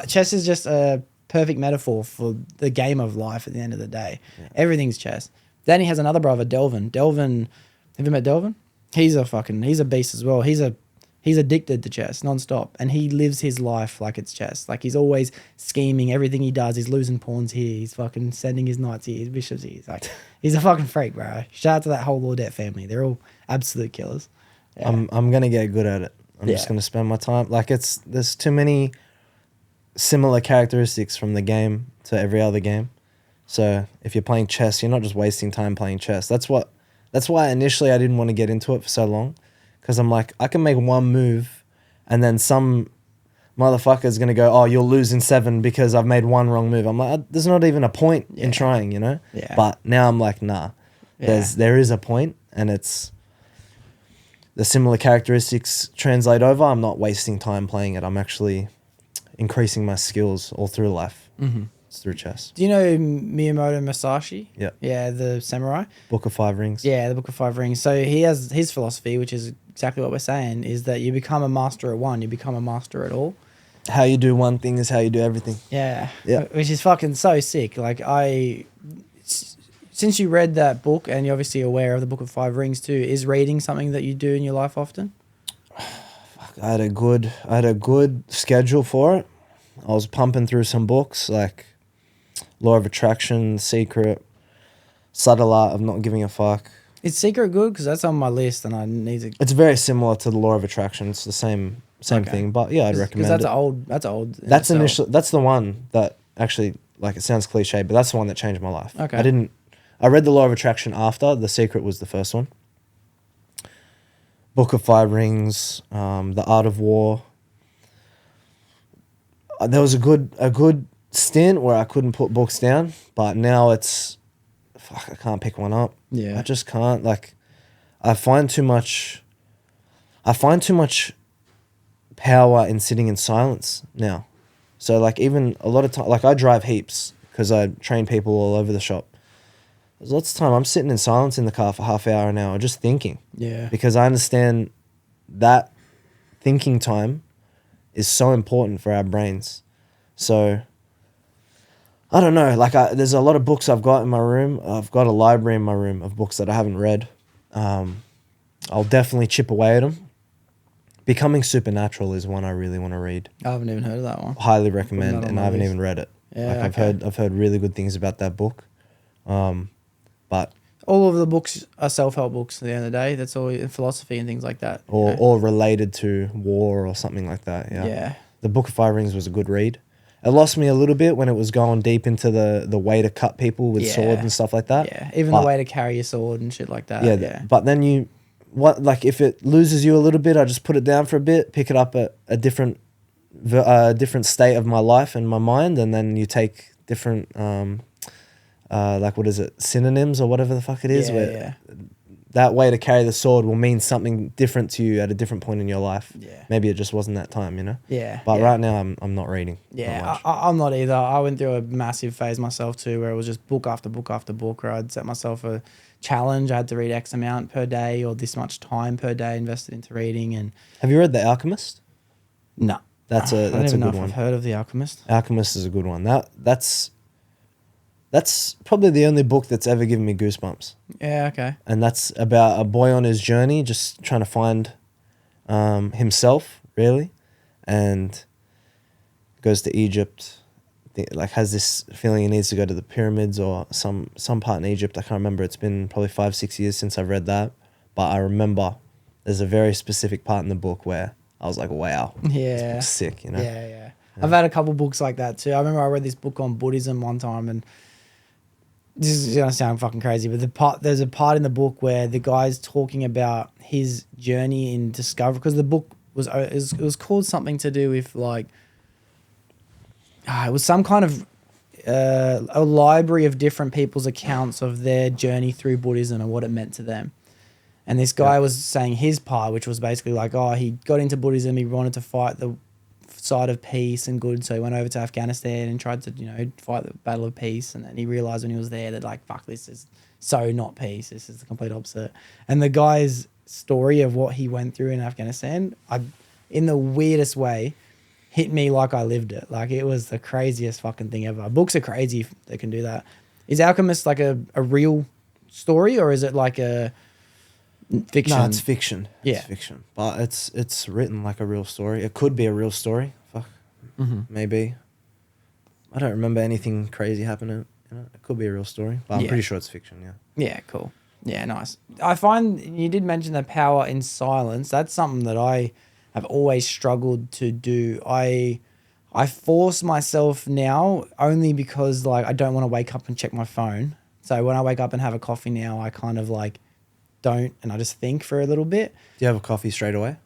[SPEAKER 2] Chess is just a perfect metaphor for the game of life at the end of the day. Yeah. Everything's chess. Then he has another brother, Delvin. Have you met Delvin? He's a beast as well. He's addicted to chess nonstop, and he lives his life like it's chess. Like, he's always scheming. Everything he does, he's losing pawns here. He's fucking sending his knights here, his bishops here. He's a fucking freak, bro. Shout out to that whole Laudette family. They're all absolute killers. Yeah.
[SPEAKER 4] I'm gonna get good at it. I'm just gonna spend my time. Like, there's too many similar characteristics from the game to every other game. So if you're playing chess, you're not just wasting time playing chess. That's why initially I didn't want to get into it for so long, because I'm like, I can make one move and then some motherfucker's going to go, oh, you'll lose in 7 because I've made one wrong move. I'm like, there's not even a point in trying, you know?
[SPEAKER 2] Yeah.
[SPEAKER 4] But now I'm like, nah, there is a point, and it's the similar characteristics translate over. I'm not wasting time playing it. I'm actually increasing my skills all through life.
[SPEAKER 2] Mm-hmm.
[SPEAKER 4] It's through chess.
[SPEAKER 2] Do you know Miyamoto Musashi?
[SPEAKER 4] Yeah.
[SPEAKER 2] Yeah, the samurai.
[SPEAKER 4] Book of 5 Rings.
[SPEAKER 2] Yeah, the Book of 5 Rings. So he has his philosophy, which is exactly what we're saying, is that you become a master at one, you become a master at all.
[SPEAKER 4] How you do one thing is how you do everything.
[SPEAKER 2] Yeah.
[SPEAKER 4] Yeah.
[SPEAKER 2] Which is fucking so sick. Like, since you read that book, and you're obviously aware of the Book of 5 Rings too, is reading something that you do in your life often?
[SPEAKER 4] I had a good schedule for it. I was pumping through some books like Law of Attraction, Secret, Subtle Art of Not Giving a Fuck.
[SPEAKER 2] Is Secret good? Because that's on my list, and I need to.
[SPEAKER 4] It's very similar to the Law of Attraction. It's the same thing, but yeah, I'd recommend it.
[SPEAKER 2] That's old.
[SPEAKER 4] That's the one that actually, like, it sounds cliche, but that's the one that changed my life.
[SPEAKER 2] Okay.
[SPEAKER 4] I read the Law of Attraction after. The Secret was the first one. Book of 5 Rings, The Art of War. There was a good stint where I couldn't put books down, but now it's, I can't pick one up.
[SPEAKER 2] Yeah.
[SPEAKER 4] I just can't. Like, I find too much power in sitting in silence now. So, like, even a lot of time, like, I drive heaps because I train people all over the shop. There's lots of time I'm sitting in silence in the car for half hour, an hour, just thinking.
[SPEAKER 2] Yeah.
[SPEAKER 4] Because I understand that thinking time is so important for our brains. So, I don't know. Like, there's a lot of books I've got in my room. I've got a library in my room of books that I haven't read. I'll definitely chip away at them. Becoming Supernatural is one I really want to read.
[SPEAKER 2] I haven't even heard of that one.
[SPEAKER 4] Highly recommend, and I haven't even read it.
[SPEAKER 2] Yeah,
[SPEAKER 4] like, I've heard really good things about that book. But
[SPEAKER 2] all of the books are self-help books at the end of the day. That's all, philosophy and things like that.
[SPEAKER 4] Or related to war or something like that.
[SPEAKER 2] Yeah.
[SPEAKER 4] The Book of 5 Rings was a good read. It lost me a little bit when it was going deep into the way to cut people with swords and stuff like that.
[SPEAKER 2] Yeah, even the way to carry your sword and shit like that.
[SPEAKER 4] Yeah. But then if it loses you a little bit, I just put it down for a bit, pick it up at a different state of my life and my mind, and then you take different, synonyms or whatever the fuck it is, that way to carry the sword will mean something different to you at a different point in your life.
[SPEAKER 2] Yeah.
[SPEAKER 4] Maybe it just wasn't that time, you know?
[SPEAKER 2] Yeah.
[SPEAKER 4] But
[SPEAKER 2] yeah.
[SPEAKER 4] right now I'm not reading. Not
[SPEAKER 2] Yeah,
[SPEAKER 4] much.
[SPEAKER 2] I'm not either. I went through a massive phase myself too, where it was just book after book after book, where I'd set myself a challenge. I had to read X amount per day or this much time per day invested into reading. And
[SPEAKER 4] Have you read The Alchemist?
[SPEAKER 2] no,
[SPEAKER 4] That's
[SPEAKER 2] I don't
[SPEAKER 4] a
[SPEAKER 2] even know
[SPEAKER 4] good
[SPEAKER 2] if
[SPEAKER 4] one.
[SPEAKER 2] I've heard of The Alchemist.
[SPEAKER 4] Alchemist is a good one. That's probably the only book that's ever given me goosebumps.
[SPEAKER 2] Yeah, okay.
[SPEAKER 4] And that's about a boy on his journey, just trying to find himself, really, and goes to Egypt. Like has this feeling he needs to go to the pyramids or some part in Egypt. I can't remember. It's been probably 5-6 years since I've read that, but I remember there's a very specific part in the book where I was like, wow, this
[SPEAKER 2] Yeah.
[SPEAKER 4] book's sick, you know?
[SPEAKER 2] Yeah. I've had a couple books like that too. I remember I read this book on Buddhism one time, and this is gonna sound fucking crazy, but there's a part in the book where the guy's talking about his journey in discovery, because the book it was called something to do with like it was some kind of a library of different people's accounts of their journey through Buddhism and what it meant to them. And this guy was saying his part, which was basically like, he got into Buddhism, he wanted to fight the side of peace and good, so he went over to Afghanistan and tried to, fight the battle of peace, and then he realized when he was there that like, fuck, this is so not peace, this is the complete opposite. And the guy's story of what he went through in Afghanistan, in the weirdest way, hit me like I lived it. Like, it was the craziest fucking thing ever. Books are crazy if they can do that. Is Alchemist like a real story, or is it like a fiction?
[SPEAKER 4] No, it's fiction.
[SPEAKER 2] Yeah.
[SPEAKER 4] It's fiction. But it's written like a real story. It could be a real story. Fuck. Maybe. I don't remember anything crazy happening. It could be a real story. But I'm pretty sure it's fiction, yeah.
[SPEAKER 2] Yeah, cool. Yeah, nice. I find you did mention the power in silence. That's something that I have always struggled to do. I force myself now only because like I don't want to wake up and check my phone. So when I wake up and have a coffee now, I kind of like don't, and I just think for a little bit.
[SPEAKER 4] Do you have a coffee straight away?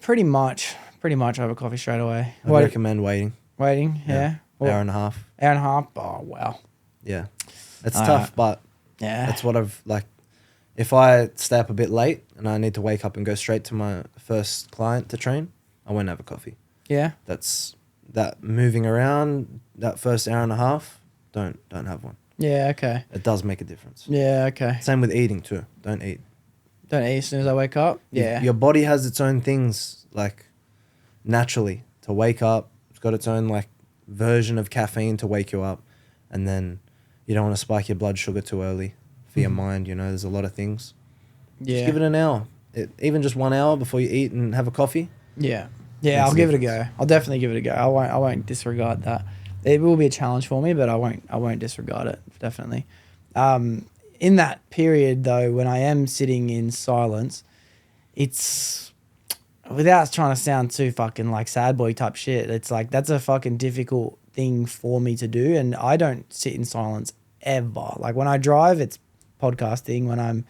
[SPEAKER 2] Pretty much I have a coffee straight away.
[SPEAKER 4] I recommend waiting.
[SPEAKER 2] Waiting, yeah.
[SPEAKER 4] Hour and a half.
[SPEAKER 2] Hour and a half. Oh wow.
[SPEAKER 4] Yeah. It's tough, but
[SPEAKER 2] yeah,
[SPEAKER 4] that's what I've like. If I stay up a bit late and I need to wake up and go straight to my first client to train, I won't have a coffee.
[SPEAKER 2] Yeah.
[SPEAKER 4] That's that moving around that first hour and a half. Don't have one.
[SPEAKER 2] Yeah. Okay.
[SPEAKER 4] It does make a difference.
[SPEAKER 2] Yeah. Okay.
[SPEAKER 4] Same with eating too. Don't eat.
[SPEAKER 2] Don't eat as soon as I wake up. Yeah.
[SPEAKER 4] Your body has its own things like naturally to wake up. It's got its own like version of caffeine to wake you up, and then you don't want to spike your blood sugar too early for your mind. There's a lot of things.
[SPEAKER 2] Yeah.
[SPEAKER 4] Just give it an hour. Even just 1 hour before you eat and have a coffee.
[SPEAKER 2] Yeah.
[SPEAKER 4] Makes
[SPEAKER 2] I'll
[SPEAKER 4] a
[SPEAKER 2] give it a
[SPEAKER 4] difference.
[SPEAKER 2] go. I'll definitely give it a go. I won't disregard that. It will be a challenge for me, but I won't disregard it. Definitely. In that period though, when I am sitting in silence, it's, without trying to sound too fucking like sad boy type shit, it's like that's a fucking difficult thing for me to do, and I don't sit in silence ever. Like when I drive, it's podcasting. When I'm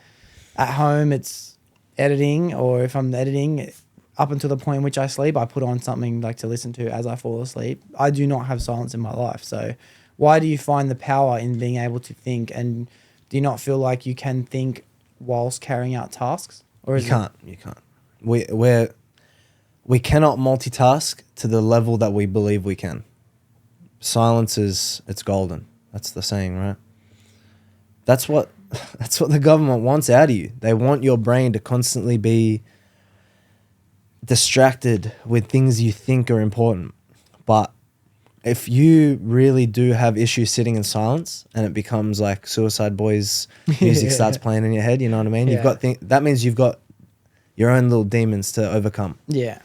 [SPEAKER 2] at home, it's editing, or if I'm editing up until the point in which I sleep, I put on something like to listen to as I fall asleep. I do not have silence in my life. So why do you find the power in being able to think, and do you not feel like you can think whilst carrying out tasks? Or
[SPEAKER 4] You can't. We cannot multitask to the level that we believe we can. Silence it's golden. That's the saying, right? That's what the government wants out of you. They want your brain to constantly be distracted with things you think are important. But if you really do have issues sitting in silence and it becomes like Suicide Boys music starts playing in your head, you know what I mean?
[SPEAKER 2] Yeah.
[SPEAKER 4] That means you've got your own little demons to overcome.
[SPEAKER 2] Yeah.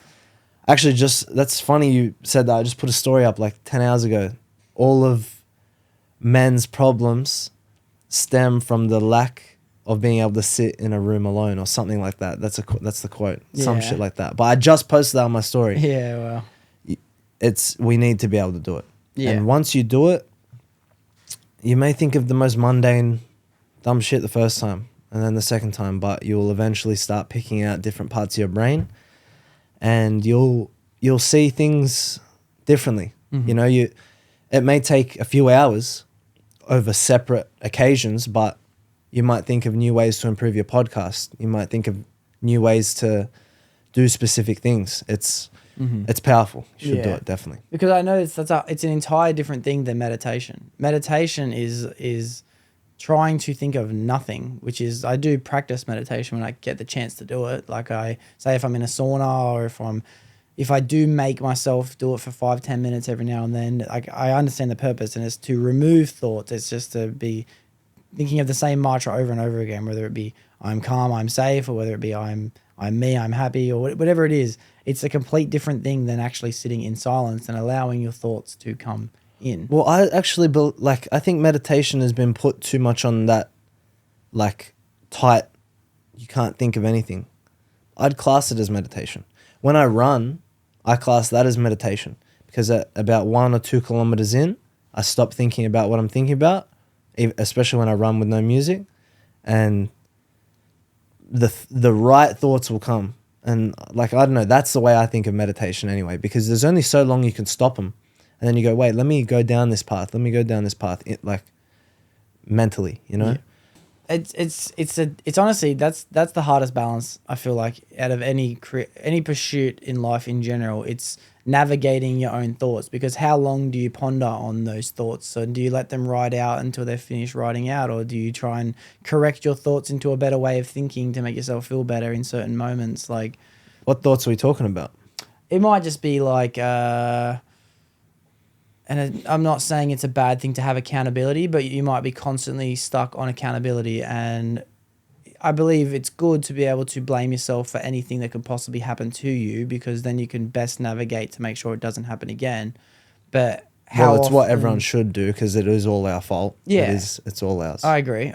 [SPEAKER 4] Actually, that's funny you said that. I just put a story up like 10 hours ago. All of men's problems stem from the lack of being able to sit in a room alone or something like that. That's the quote. Some
[SPEAKER 2] Yeah.
[SPEAKER 4] shit like that. But I just posted that on my story.
[SPEAKER 2] Yeah, well.
[SPEAKER 4] We need to be able to do it.
[SPEAKER 2] Yeah.
[SPEAKER 4] And once you do it, you may think of the most mundane, dumb shit the first time and then the second time, but you'll eventually start picking out different parts of your brain, and you'll see things differently. It may take a few hours over separate occasions, but You might think of new ways to improve your podcast. You might think of new ways to do specific things. It's powerful. You should do it, definitely.
[SPEAKER 2] Because I know it's an entire different thing than meditation. Meditation is trying to think of nothing, which is, I do practice meditation when I get the chance to do it. Like I say, if I'm in a sauna, or if I do make myself do it for 5-10 minutes every now and then, like, I understand the purpose, and it's to remove thoughts. It's just to be thinking of the same mantra over and over again, whether it be I'm calm, I'm safe, or whether it be I'm me, I'm happy, or whatever it is. It's a complete different thing than actually sitting in silence and allowing your thoughts to come in.
[SPEAKER 4] Well, I actually I think meditation has been put too much on that, like, tight, you can't think of anything. I'd class it as meditation. When I run, I class that as meditation, because at about 1 or 2 kilometers in, I stop thinking about what I'm thinking about, especially when I run with no music, and the right thoughts will come. And, like, I don't know, that's the way I think of meditation anyway, because there's only so long you can stop them. And then you go, wait, let me go down this path. Let me go down this path, like, mentally, you know?
[SPEAKER 2] Yeah. It's honestly, that's the hardest balance, I feel like, out of any pursuit in life in general. It's navigating your own thoughts, because how long do you ponder on those thoughts? So do you let them ride out until they're finished riding out, or do you try and correct your thoughts into a better way of thinking to make yourself feel better in certain moments? Like,
[SPEAKER 4] what thoughts are we talking about?
[SPEAKER 2] It might just be like, I'm not saying it's a bad thing to have accountability, but you might be constantly stuck on accountability. And I believe it's good to be able to blame yourself for anything that could possibly happen to you, because then you can best navigate to make sure it doesn't happen again. But
[SPEAKER 4] it's what everyone should do, because it is all our fault.
[SPEAKER 2] Yeah.
[SPEAKER 4] It's all ours.
[SPEAKER 2] I agree.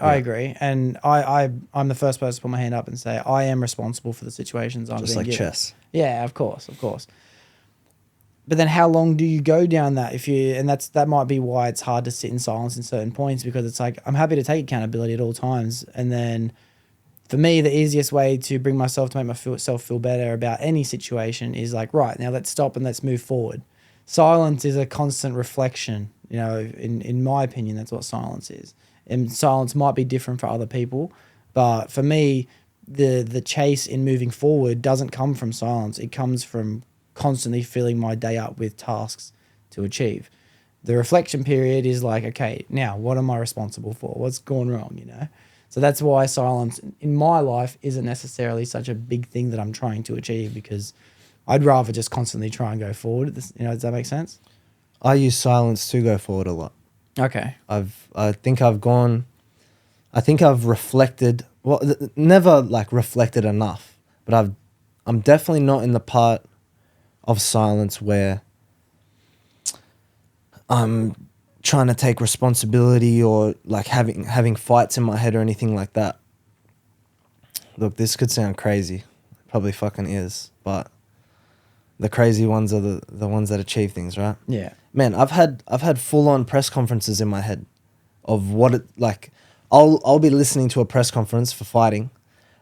[SPEAKER 2] And I'm the first person to put my hand up and say I am responsible for the situations I'm
[SPEAKER 4] just
[SPEAKER 2] being
[SPEAKER 4] like
[SPEAKER 2] given.
[SPEAKER 4] chess.
[SPEAKER 2] Yeah, of course. But then how long do you go down that? That might be why it's hard to sit in silence in certain points, because it's like, I'm happy to take accountability at all times. And then for me, the easiest way to bring myself to make myself feel better about any situation is like, right, now let's stop and let's move forward. Silence is a constant reflection. You know, in my opinion, that's what silence is. And silence might be different for other people, but for me, the chase in moving forward doesn't come from silence. It comes from constantly filling my day up with tasks to achieve. The reflection period is like, okay, now what am I responsible for? What's gone wrong, you know? So that's why silence in my life isn't necessarily such a big thing that I'm trying to achieve, because I'd rather just constantly try and go forward. You know, does that make sense?
[SPEAKER 4] I use silence to go forward a lot.
[SPEAKER 2] Okay.
[SPEAKER 4] I think I've reflected, well, never like reflected enough, but I'm definitely not in the part of silence where I'm trying to take responsibility or like having fights in my head or anything like that. Look, this could sound crazy. It probably fucking is, but the crazy ones are the ones that achieve things, right?
[SPEAKER 2] Yeah.
[SPEAKER 4] Man, I've had full on press conferences in my head of what it like. I'll be listening to a press conference for fighting,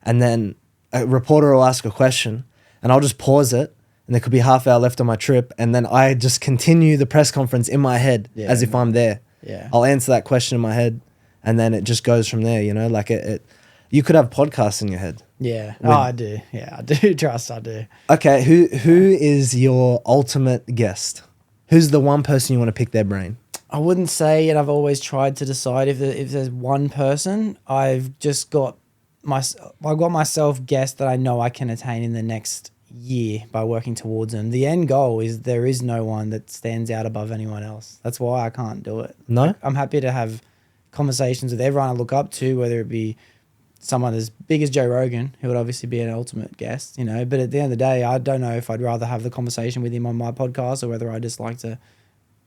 [SPEAKER 4] and then a reporter will ask a question, and I'll just pause it, and there could be half hour left on my trip, and then I just continue the press conference in my head as if I'm there.
[SPEAKER 2] Yeah.
[SPEAKER 4] I'll answer that question in my head, and then it just goes from there, you know? Like it you could have podcasts in your head.
[SPEAKER 2] Yeah. I do. Yeah, I do. Trust, I do.
[SPEAKER 4] Okay, who is your ultimate guest? Who's the one person you want to pick their brain?
[SPEAKER 2] I wouldn't say, and I've always tried to decide if there's one person. I've just got myself guessed that I know I can attain in the next year by working towards them. The end goal is there is no one that stands out above anyone else. That's why I can't do it.
[SPEAKER 4] No?
[SPEAKER 2] I'm happy to have conversations with everyone I look up to, whether it be someone as big as Joe Rogan, who would obviously be an ultimate guest, you know. But at the end of the day, I don't know if I'd rather have the conversation with him on my podcast or whether I just like to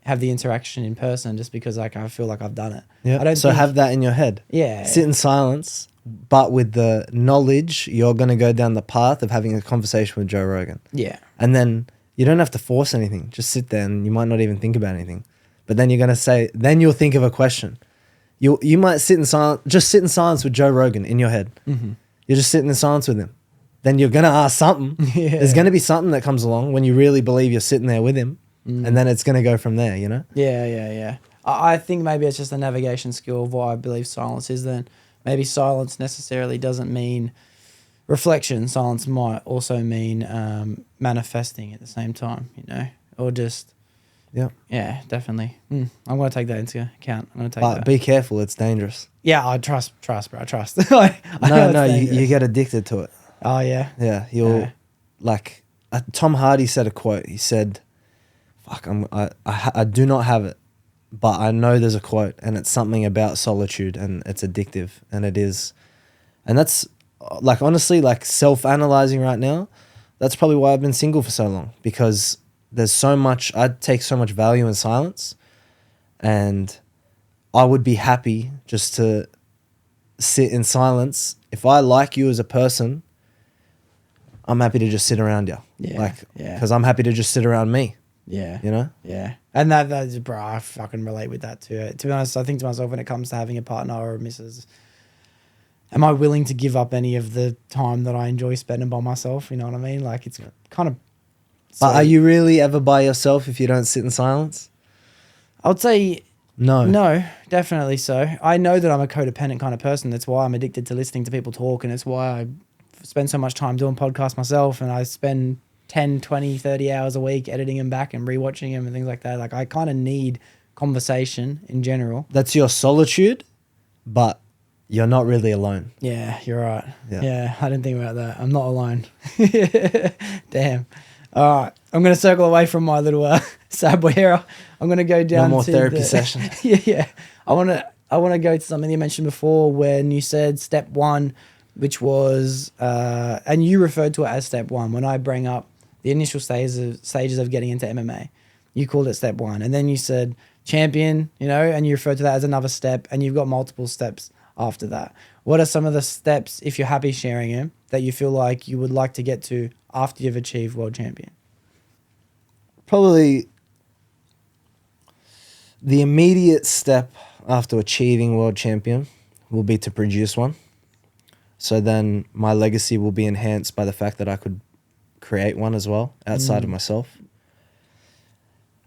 [SPEAKER 2] have the interaction in person, just because like I feel like I've done it.
[SPEAKER 4] Yeah. So have that in your head.
[SPEAKER 2] Yeah.
[SPEAKER 4] Sit in silence, but with the knowledge you're going to go down the path of having a conversation with Joe Rogan.
[SPEAKER 2] Yeah.
[SPEAKER 4] And then you don't have to force anything. Just sit there and you might not even think about anything. But then you're going to say, then you'll think of a question. You might sit in silence, just sit in silence with Joe Rogan in your head. Mm-hmm. You're just sitting in silence with him. Then you're going to ask something.
[SPEAKER 2] Yeah.
[SPEAKER 4] There's going to be something that comes along when you really believe you're sitting there with him. And then it's going to go from there, you know?
[SPEAKER 2] Yeah. I think maybe it's just a navigation skill of what I believe silence is then. maybe silence necessarily doesn't mean reflection. Silence might also mean manifesting at the same time, you know, or just yeah, definitely. I'm gonna take that into account. I'm gonna take
[SPEAKER 4] But
[SPEAKER 2] that.
[SPEAKER 4] be careful, it's dangerous.
[SPEAKER 2] Yeah, I trust, bro. I trust. Like, I know
[SPEAKER 4] No,
[SPEAKER 2] it's
[SPEAKER 4] you
[SPEAKER 2] dangerous.
[SPEAKER 4] get addicted to it.
[SPEAKER 2] Oh yeah.
[SPEAKER 4] Yeah, you'll
[SPEAKER 2] Yeah.
[SPEAKER 4] like. Tom Hardy said a quote. He said, "Fuck, I do not have it, but I know there's a quote, and it's something about solitude, and it's addictive, and it is, and that's like honestly, like self-analyzing right now. That's probably why I've been single for so long, because there's so much. I take so much value in silence, and I would be happy just to sit in silence. If I like you as a person, I'm happy to just sit around you.
[SPEAKER 2] Yeah,
[SPEAKER 4] Like,
[SPEAKER 2] yeah.
[SPEAKER 4] because I'm happy to just sit around me,
[SPEAKER 2] Yeah.
[SPEAKER 4] you know?
[SPEAKER 2] Yeah. And that's, bro, I fucking relate with that too. To be honest, I think to myself when it comes to having a partner or a missus, am I willing to give up any of the time that I enjoy spending by myself? You know what I mean? Like, it's kind of.
[SPEAKER 4] But are you really ever by yourself if you don't sit in silence?
[SPEAKER 2] I would say
[SPEAKER 4] No.
[SPEAKER 2] no, definitely so. I know that I'm a codependent kind of person. That's why I'm addicted to listening to people talk. And it's why I spend so much time doing podcasts myself. And I spend 10, 20, 30 hours a week editing them back and rewatching them and things like that. Like, I kind of need conversation in general.
[SPEAKER 4] That's your solitude, but you're not really alone.
[SPEAKER 2] Yeah, you're right.
[SPEAKER 4] Yeah.
[SPEAKER 2] Yeah, I didn't think about that. I'm not alone. Damn. All right, I'm going to circle away from my little sad boy era. I'm going to go down
[SPEAKER 4] more
[SPEAKER 2] to
[SPEAKER 4] therapy session.
[SPEAKER 2] Yeah. I want to go to something you mentioned before when you said step one, which was, and you referred to it as step one. When I bring up the initial stages of getting into MMA, you called it step one. And then you said champion, you know, and you referred to that as another step, and you've got multiple steps after that. What are some of the steps, if you're happy sharing them, that you feel like you would like to get to after you've achieved world champion?
[SPEAKER 4] Probably the immediate step after achieving world champion will be to produce one. So then my legacy will be enhanced by the fact that I could create one as well outside of myself.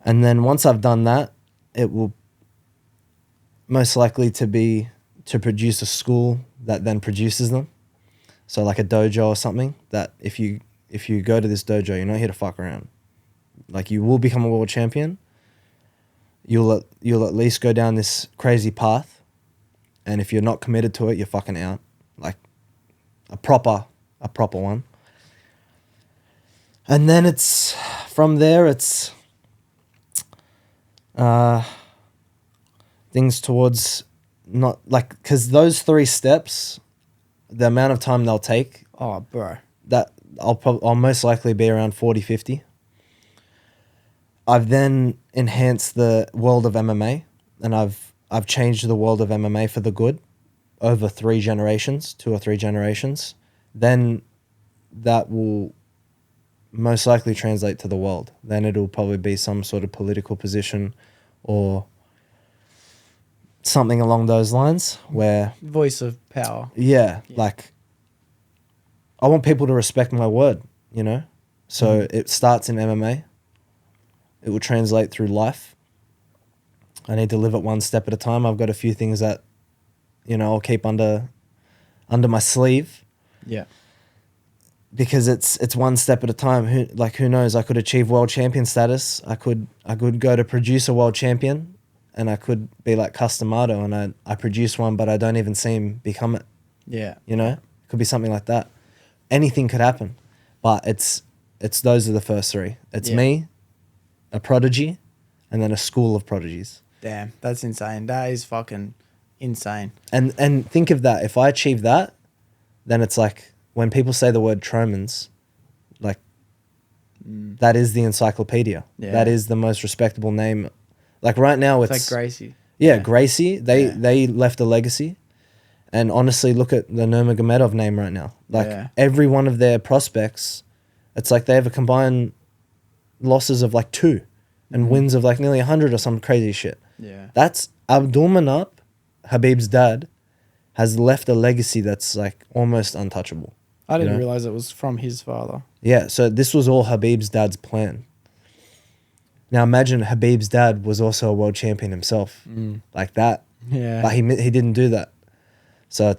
[SPEAKER 4] And then once I've done that, it will most likely to produce a school that then produces them. So like a dojo or something that if you go to this dojo, you're not here to fuck around. Like, you will become a world champion. You'll at least go down this crazy path. And if you're not committed to it, you're fucking out. Like a proper one. And then it's from there, it's things towards not like, because those 3 steps, the amount of time they'll take,
[SPEAKER 2] Oh, bro.
[SPEAKER 4] that I'll most likely be around 40, 50. I've then enhanced the world of MMA, and I've changed the world of MMA for the good over 2 or 3 generations. Then that will most likely translate to the world. Then it'll probably be some sort of political position or something along those lines where,
[SPEAKER 2] Voice of power.
[SPEAKER 4] yeah, like, I want people to respect my word, you know? So it starts in MMA. It will translate through life. I need to live it one step at a time. I've got a few things that, you know, I'll keep under my sleeve
[SPEAKER 2] Yeah.
[SPEAKER 4] because it's one step at a time. Who knows? I could achieve world champion status. I could go to produce a world champion, and I could be like Customato, and I produce one, but I don't even see him become it.
[SPEAKER 2] Yeah.
[SPEAKER 4] You know, it could be something like that. Anything could happen, but it's those are the first 3. It's me, a prodigy, and then a school of prodigies.
[SPEAKER 2] Damn, that's insane. That is fucking insane.
[SPEAKER 4] And think of that. If I achieve that, then it's like when people say the word Tromans, like that is the encyclopedia.
[SPEAKER 2] Yeah.
[SPEAKER 4] That is the most respectable name. Like right now,
[SPEAKER 2] It's
[SPEAKER 4] it's
[SPEAKER 2] like Gracie.
[SPEAKER 4] Yeah, Gracie.
[SPEAKER 2] Yeah.
[SPEAKER 4] They left a legacy. And honestly, look at the Nurmagomedov name right now. Like every one of their prospects, it's like they have a combined losses of like 2 and wins of like nearly 100 or some crazy shit.
[SPEAKER 2] Yeah.
[SPEAKER 4] That's Abdulmanap, Habib's dad, has left a legacy that's like almost untouchable.
[SPEAKER 2] I didn't
[SPEAKER 4] you know?
[SPEAKER 2] realize it was from his father.
[SPEAKER 4] Yeah, so this was all Habib's dad's plan. Now imagine Habib's dad was also a world champion himself. Like that.
[SPEAKER 2] Yeah.
[SPEAKER 4] But he didn't do that. So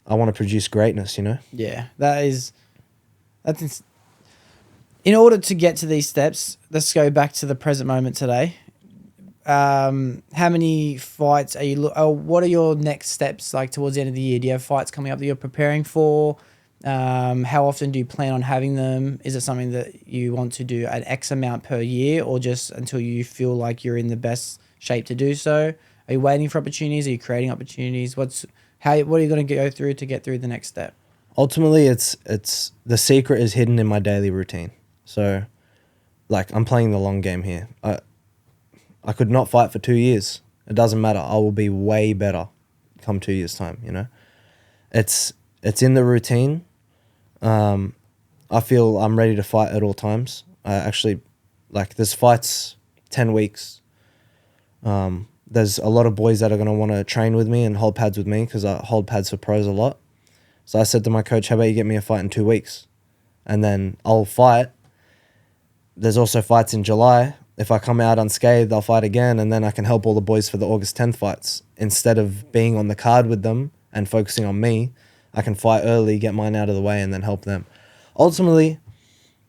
[SPEAKER 4] I want to produce greatness, you know?
[SPEAKER 2] Yeah, that's in order to get to these steps. Let's go back to the present moment today. How many fights are you? What are your next steps like towards the end of the year? Do you have fights coming up that you're preparing for? How often do you plan on having them? Is it something that you want to do an X amount per year, or just until you feel like you're in the best shape to do so? Are you waiting for opportunities? Are you creating opportunities? What are you going to go through to get through the next step?
[SPEAKER 4] Ultimately, it's the secret is hidden in my daily routine. So, like, I'm playing the long game here. I could not fight for 2 years. It doesn't matter. I will be way better come 2 years' time, you know? It's in the routine. I feel I'm ready to fight at all times. I actually, like, there's fights 10 weeks. There's a lot of boys that are going to want to train with me and hold pads with me because I hold pads for pros a lot. So I said to my coach, how about you get me a fight in 2 weeks? And then I'll fight. There's also fights in July. If I come out unscathed, I'll fight again, and then I can help all the boys for the August 10th fights. Instead of being on the card with them and focusing on me, I can fight early, get mine out of the way, and then help them. Ultimately,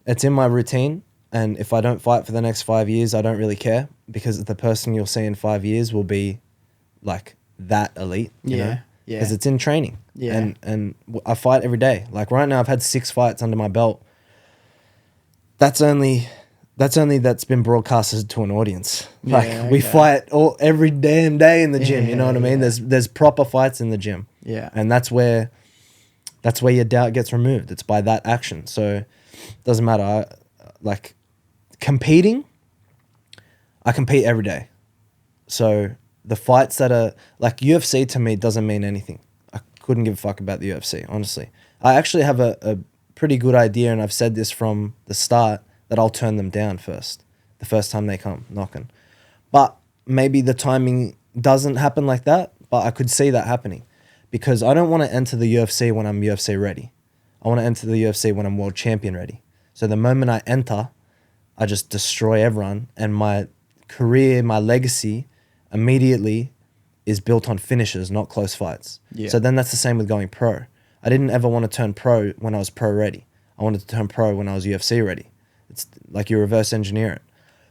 [SPEAKER 4] it's in my routine, and if I don't fight for the next 5 years, I don't really care, because the person you'll see in 5 years will be like that elite, you know?
[SPEAKER 2] Yeah.
[SPEAKER 4] Because it's in training.
[SPEAKER 2] Yeah.
[SPEAKER 4] And I fight every day. Like right now, I've had 6 fights under my belt. That's been broadcasted to an audience. Like we fight every damn day in the gym. You know what I mean? There's proper fights in the gym.
[SPEAKER 2] Yeah.
[SPEAKER 4] And that's where your doubt gets removed. It's by that action. So it doesn't matter. Like competing, I compete every day. So the fights that are like UFC to me doesn't mean anything. I couldn't give a fuck about the UFC, honestly. I actually have a pretty good idea, and I've said this from the start, that I'll turn them down first, the first time they come knocking. But maybe the timing doesn't happen like that, but I could see that happening, because I don't want to enter the UFC when I'm UFC ready. I want to enter the UFC when I'm world champion ready. So the moment I enter, I just destroy everyone, and my career, my legacy immediately is built on finishes, not close fights.
[SPEAKER 2] Yeah.
[SPEAKER 4] So then that's the same with going pro. I didn't ever want to turn pro when I was pro ready. I wanted to turn pro when I was UFC ready. It's like you reverse engineer it.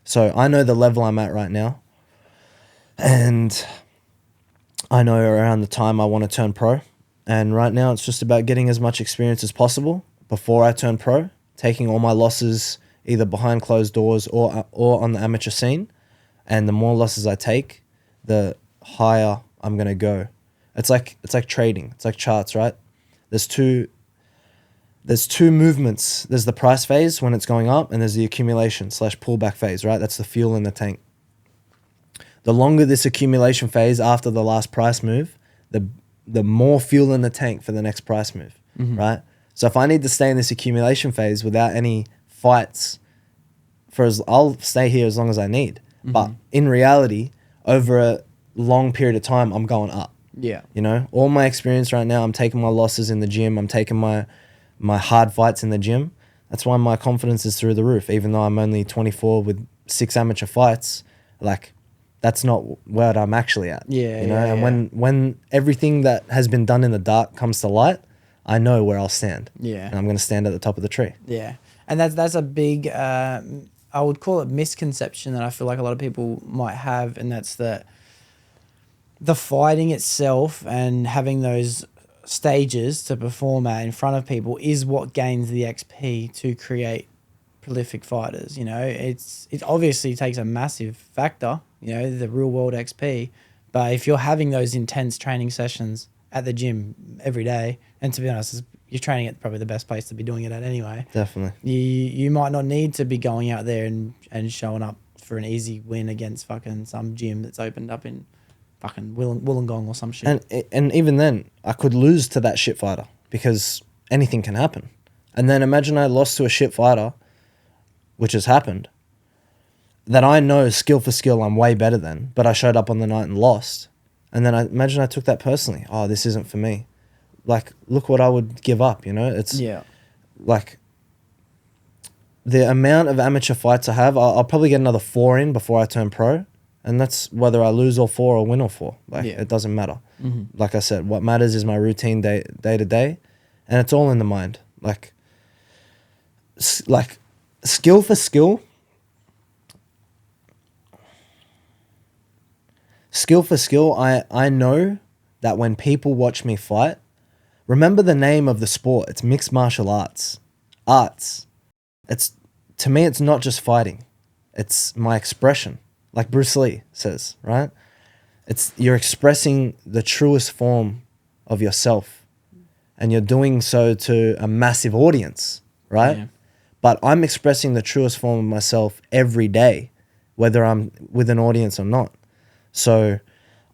[SPEAKER 4] So I know the level I'm at right now, and I know around the time I want to turn pro. And right now it's just about getting as much experience as possible before I turn pro, taking all my losses either behind closed doors or on the amateur scene. And the more losses I take, the higher I'm going to go. It's like trading. It's like charts, right? There's two movements. There's the price phase when it's going up, and there's the accumulation / pullback phase, right? That's the fuel in the tank. The longer this accumulation phase after the last price move, the more fuel in the tank for the next price move, right? So if I need to stay in this accumulation phase without any fights, I'll stay here as long as I need. But in reality, over a long period of time, I'm going up.
[SPEAKER 2] Yeah.
[SPEAKER 4] You know, all my experience right now, I'm taking my losses in the gym. I'm taking my hard fights in the gym. That's why my confidence is through the roof. Even though I'm only 24 with 6 amateur fights, like that's not where I'm actually at.
[SPEAKER 2] Yeah.
[SPEAKER 4] You know, and when everything that has been done in the dark comes to light, I know where I'll stand.
[SPEAKER 2] Yeah.
[SPEAKER 4] And I'm going to stand at the top of the tree.
[SPEAKER 2] Yeah. And that's a big, I would call it misconception that I feel like a lot of people might have, and that's that the fighting itself and having those stages to perform at in front of people is what gains the XP to create prolific fighters. You know, it obviously takes a massive factor, you know, the real world XP. But if you're having those intense training sessions at the gym every day, and to be honest, you're training at probably the best place to be doing it at anyway.
[SPEAKER 4] Definitely.
[SPEAKER 2] You might not need to be going out there and showing up for an easy win against fucking some gym that's opened up in fucking Wollongong or some shit.
[SPEAKER 4] And even then, I could lose to that shit fighter, because anything can happen. And then imagine I lost to a shit fighter, which has happened, that I know skill for skill I'm way better than, but I showed up on the night and lost. And then imagine I took that personally. Oh, this isn't for me. Like, look what I would give up, you know? It's like the amount of amateur fights I have, I'll probably get another 4 in before I turn pro. And that's whether I lose all 4 or win all 4. Like,
[SPEAKER 2] Yeah.
[SPEAKER 4] it doesn't matter. Like I said, what matters is my routine day to day, and it's all in the mind. Like skill for skill. Skill for skill, I know that when people watch me fight, remember the name of the sport. It's mixed martial arts. It's, to me, it's not just fighting. It's my expression. Like Bruce Lee says, right? You're expressing the truest form of yourself, and you're doing so to a massive audience, right?
[SPEAKER 2] Yeah.
[SPEAKER 4] But I'm expressing the truest form of myself every day, whether I'm with an audience or not. So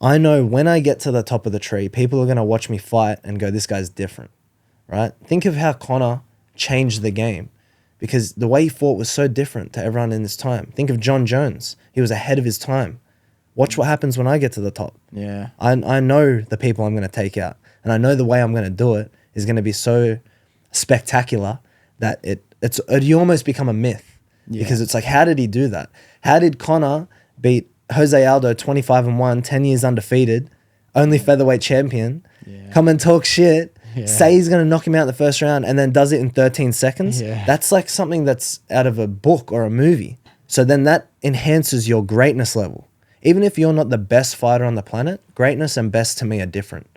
[SPEAKER 4] I know when I get to the top of the tree, people are going to watch me fight and go, this guy's different, right? Think of how Conor changed the game, because the way he fought was so different to everyone in his time. Think of John Jones. He was ahead of his time. Watch what happens when I get to the top.
[SPEAKER 2] Yeah.
[SPEAKER 4] I know the people I'm going to take out, and I know the way I'm going to do it is going to be so spectacular that you almost become a myth.
[SPEAKER 2] Yeah.
[SPEAKER 4] Because it's like, how did he do that? How did Conor beat Jose Aldo 25-1, 10 years undefeated, only featherweight champion, come and talk shit, say he's going to knock him out in the first round, and then does it in 13 seconds?
[SPEAKER 2] Yeah.
[SPEAKER 4] That's like something that's out of a book or a movie. So then that enhances your greatness level. Even if you're not the best fighter on the planet, greatness and best to me are different.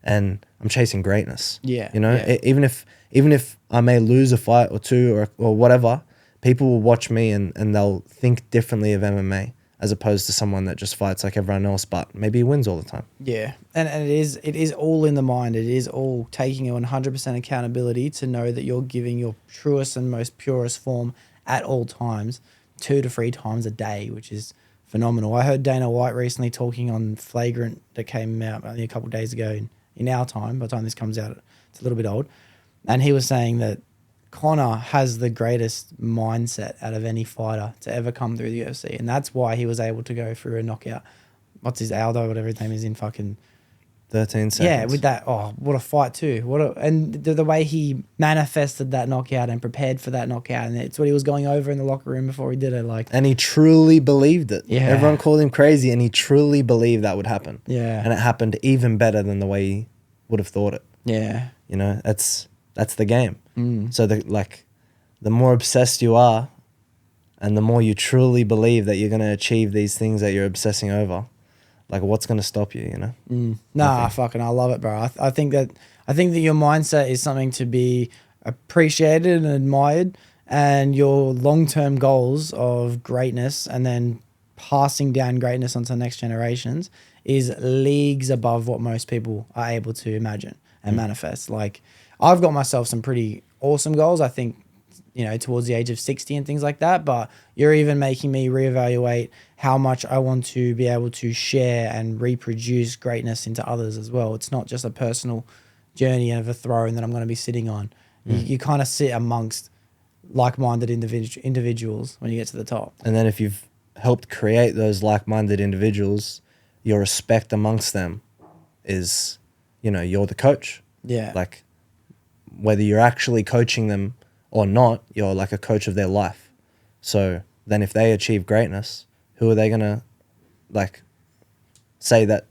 [SPEAKER 4] And I'm chasing greatness.
[SPEAKER 2] Yeah,
[SPEAKER 4] You know,
[SPEAKER 2] yeah.
[SPEAKER 4] even if I may lose a fight or 2 or whatever, people will watch me and they'll think differently of MMA as opposed to someone that just fights like everyone else, but maybe he wins all the time.
[SPEAKER 2] Yeah, and it is all in the mind. It is all taking a 100% accountability to know that you're giving your truest and most purest form at all times, 2 to 3 times a day, which is phenomenal. I heard Dana White recently talking on Flagrant that came out only a couple of days ago in our time. By the time this comes out, it's a little bit old. And he was saying that Conor has the greatest mindset out of any fighter to ever come through the UFC. And that's why he was able to go through a knockout. What's his Aldo, whatever his name is, in fucking
[SPEAKER 4] 13 seconds.
[SPEAKER 2] Yeah, with that. Oh, what a fight too. And the way he manifested that knockout and prepared for that knockout, and it's what he was going over in the locker room before he did it. Like,
[SPEAKER 4] And he truly believed it.
[SPEAKER 2] Yeah.
[SPEAKER 4] Everyone called him crazy, and he truly believed that would happen.
[SPEAKER 2] Yeah.
[SPEAKER 4] And it happened even better than the way he would have thought it.
[SPEAKER 2] yeah,
[SPEAKER 4] You know, that's the game. So the more obsessed you are, and the more you truly believe that you're going to achieve these things that you're obsessing over, like, what's going to stop you? You know.
[SPEAKER 2] fucking, I love it, bro. I think that your mindset is something to be appreciated and admired, and your long-term goals of greatness and then passing down greatness onto the next generations is leagues above what most people are able to imagine and manifest. Like, I've got myself some pretty awesome goals, I think, you know, towards the age of 60 and things like that, but you're even making me reevaluate how much I want to be able to share and reproduce greatness into others as well. It's not just a personal journey of a throne that I'm going to be sitting on. You kind of sit amongst like-minded individuals when you get to the top.
[SPEAKER 4] And then if you've helped create those like-minded individuals, your respect amongst them is, you know, you're the coach.
[SPEAKER 2] Yeah.
[SPEAKER 4] Like, whether you're actually coaching them or not, you're like a coach of their life. So then if they achieve greatness, who are they going to, like, say that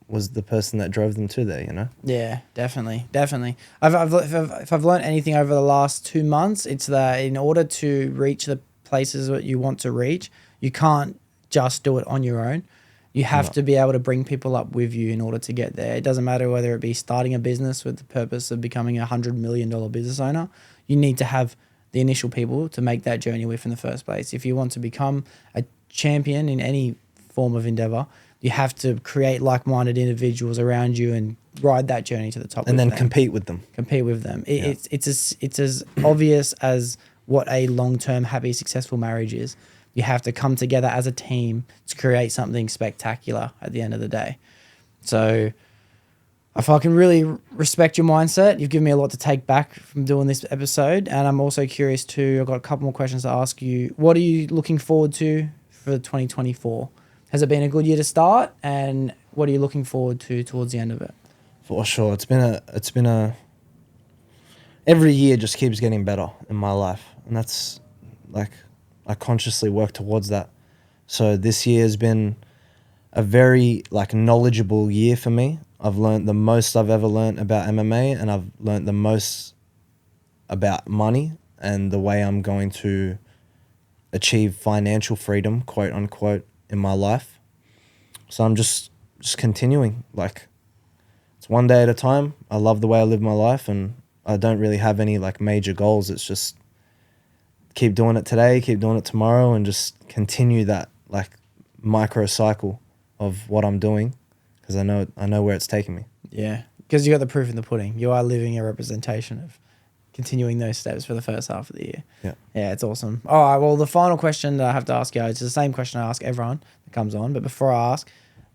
[SPEAKER 4] was the person that drove them to there, you know?
[SPEAKER 2] Yeah, definitely. If I've learned anything over the last 2 months, it's that in order to reach the places that you want to reach, you can't just do it on your own. You have to be able to bring people up with you in order to get there. It doesn't matter whether it be starting a business with the purpose of becoming $100 million business owner. You need to have the initial people to make that journey with in the first place. If you want to become a champion in any form of endeavor, you have to create like-minded individuals around you and ride that journey to the top.
[SPEAKER 4] And then
[SPEAKER 2] them.
[SPEAKER 4] compete with them.
[SPEAKER 2] Compete with them. It's as obvious as what a long-term, happy, successful marriage is. You have to come together as a team to create something spectacular at the end of the day. So I fucking really respect your mindset. You've given me a lot to take back from doing this episode. And I'm also curious too, I've got a couple more questions to ask you. What are you looking forward to for 2024? Has it been a good year to start? And what are you looking forward to towards the end of it?
[SPEAKER 4] For sure. It's been a every year just keeps getting better in my life. And that's like, I consciously work towards that. So this year has been a very like knowledgeable year for me. I've learned the most I've ever learned about MMA, and I've learned the most about money and the way I'm going to achieve financial freedom, quote unquote, in my life. So I'm just continuing. Like, it's one day at a time. I love the way I live my life, and I don't really have any like major goals. It's just keep doing it today, keep doing it tomorrow, and just continue that like micro cycle of what I'm doing, because I know where it's taking me.
[SPEAKER 2] Yeah, because you got the proof in the pudding. You are living a representation of continuing those steps for the first half of the year. Yeah, it's awesome. All right, well, the final question that I have to ask you, it's the same question I ask everyone that comes on, but before I ask,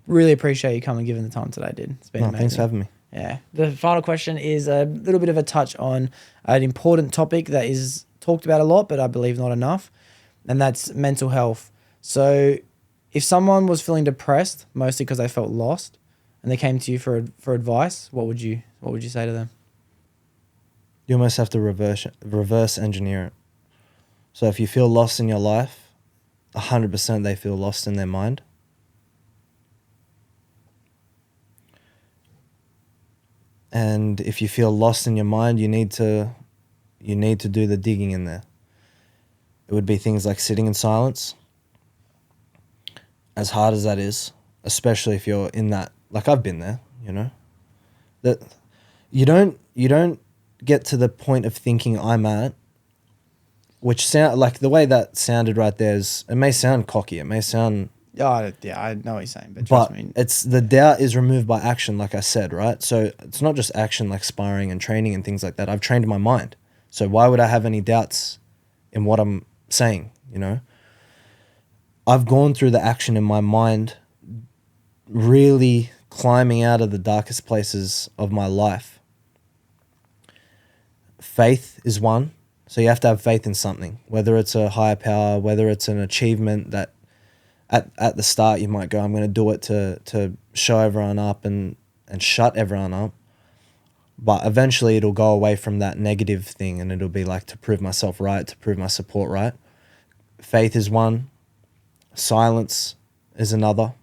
[SPEAKER 2] really appreciate you coming and giving the time today, dude. It's been amazing.
[SPEAKER 4] Thanks for having me.
[SPEAKER 2] Yeah. The final question is a little bit of a touch on an important topic that is talked about a lot, but I believe not enough, and that's mental health. So if someone was feeling depressed, mostly because they felt lost, and they came to you for advice, what would you say to them?
[SPEAKER 4] You almost have to reverse engineer it. So if you feel lost in your life, 100% they feel lost in their mind. And if you feel lost in your mind, you need to do the digging in there. It would be things like sitting in silence. As hard as that is, especially if you're in that, like I've been there, you know, that you don't get to the point of thinking I'm at, which sound like the way that sounded right there is, it may sound cocky, it may sound,
[SPEAKER 2] Oh, yeah, I know what you're saying, but
[SPEAKER 4] but
[SPEAKER 2] trust me.
[SPEAKER 4] it's the doubt is removed by action, like I said, right? So it's not just action like sparring and training and things like that. I've trained my mind. So why would I have any doubts in what I'm saying, you know? I've gone through the action in my mind, really climbing out of the darkest places of my life. Faith is one. So you have to have faith in something, whether it's a higher power, whether it's an achievement that at the start you might go, I'm going to do it to show everyone up and shut everyone up. But eventually it'll go away from that negative thing, and it'll be like to prove myself right, to prove my support right. Faith is one. Silence is another.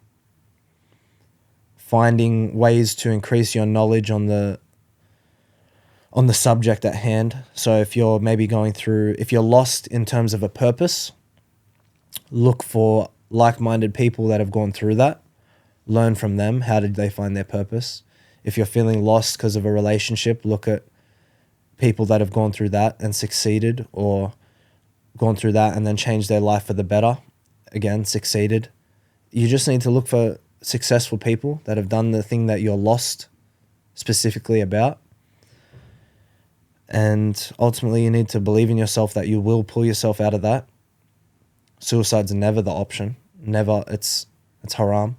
[SPEAKER 4] Finding ways to increase your knowledge on the subject at hand. So if you're maybe if you're lost in terms of a purpose, look for like-minded people that have gone through that. Learn from them. How did they find their purpose? If you're feeling lost because of a relationship, look at people that have gone through that and succeeded, or gone through that and then changed their life for the better. Again, succeeded. You just need to look for successful people that have done the thing that you're lost specifically about. And ultimately, you need to believe in yourself that you will pull yourself out of that. Suicide's never the option. Never. It's haram.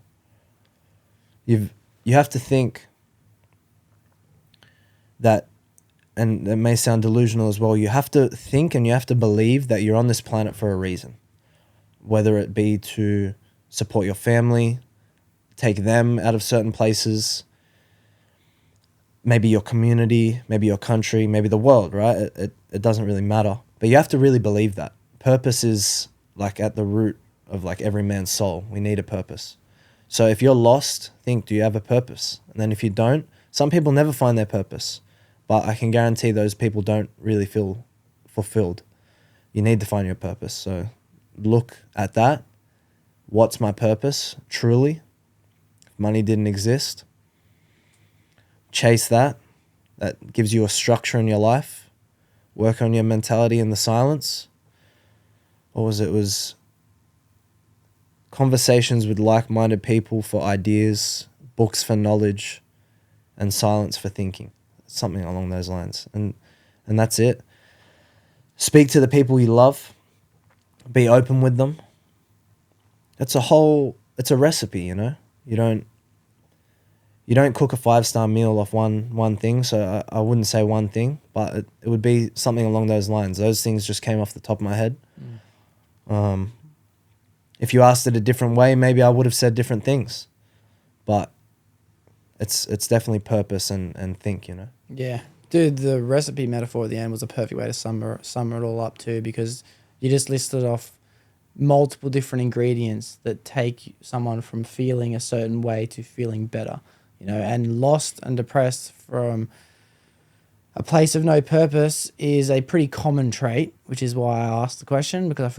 [SPEAKER 4] You have to think that, and it may sound delusional as well, you have to think and you have to believe that you're on this planet for a reason. Whether it be to support your family, take them out of certain places, maybe your community, maybe your country, maybe the world, right? It doesn't really matter. But you have to really believe that. Purpose is like at the root of like every man's soul. We need a purpose. So if you're lost, think, do you have a purpose? And then if you don't, some people never find their purpose. But I can guarantee those people don't really feel fulfilled. You need to find your purpose. So look at that. What's my purpose, truly? If money didn't exist, chase that. That gives you a structure in your life. Work on your mentality in the silence. What was it? It was conversations with like-minded people for ideas, books for knowledge, and silence for thinking. Something along those lines. And that's it. Speak to the people you love. Be open with them. It's a recipe, you know? You don't cook a 5-star meal off one thing, so I wouldn't say one thing, but it would be something along those lines. Those things just came off the top of my head. If you asked it a different way, maybe I would have said different things. But it's definitely purpose and think, you know?
[SPEAKER 2] Yeah. Dude, the recipe metaphor at the end was a perfect way to sum it all up too, because you just listed off multiple different ingredients that take someone from feeling a certain way to feeling better, you know, and lost and depressed from a place of no purpose is a pretty common trait, which is why I asked the question, because I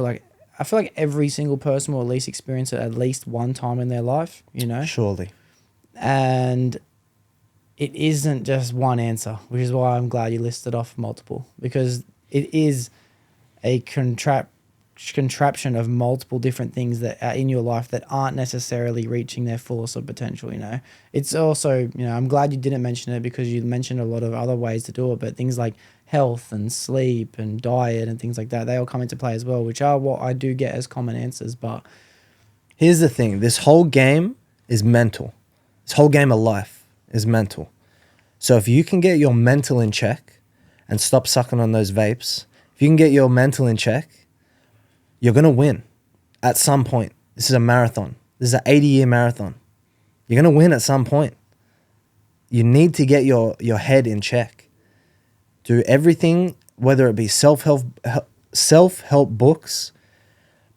[SPEAKER 2] feel like every single person will at least experience it at least one time in their life, you know?
[SPEAKER 4] Surely.
[SPEAKER 2] And it isn't just one answer, which is why I'm glad you listed off multiple, because it is a contraption of multiple different things that are in your life that aren't necessarily reaching their fullest of potential, you know. It's also, you know, I'm glad you didn't mention it because you mentioned a lot of other ways to do it, but things like health and sleep and diet and things like that, they all come into play as well, which are what I do get as common answers. But
[SPEAKER 4] here's the thing, this whole game is mental. This whole game of life is mental. So if you can get your mental in check and stop sucking on those vapes, if you can get your mental in check, you're going to win at some point. This is a marathon. This is an 80-year marathon. You're going to win at some point. You need to get your head in check. Do everything, whether it be self-help books,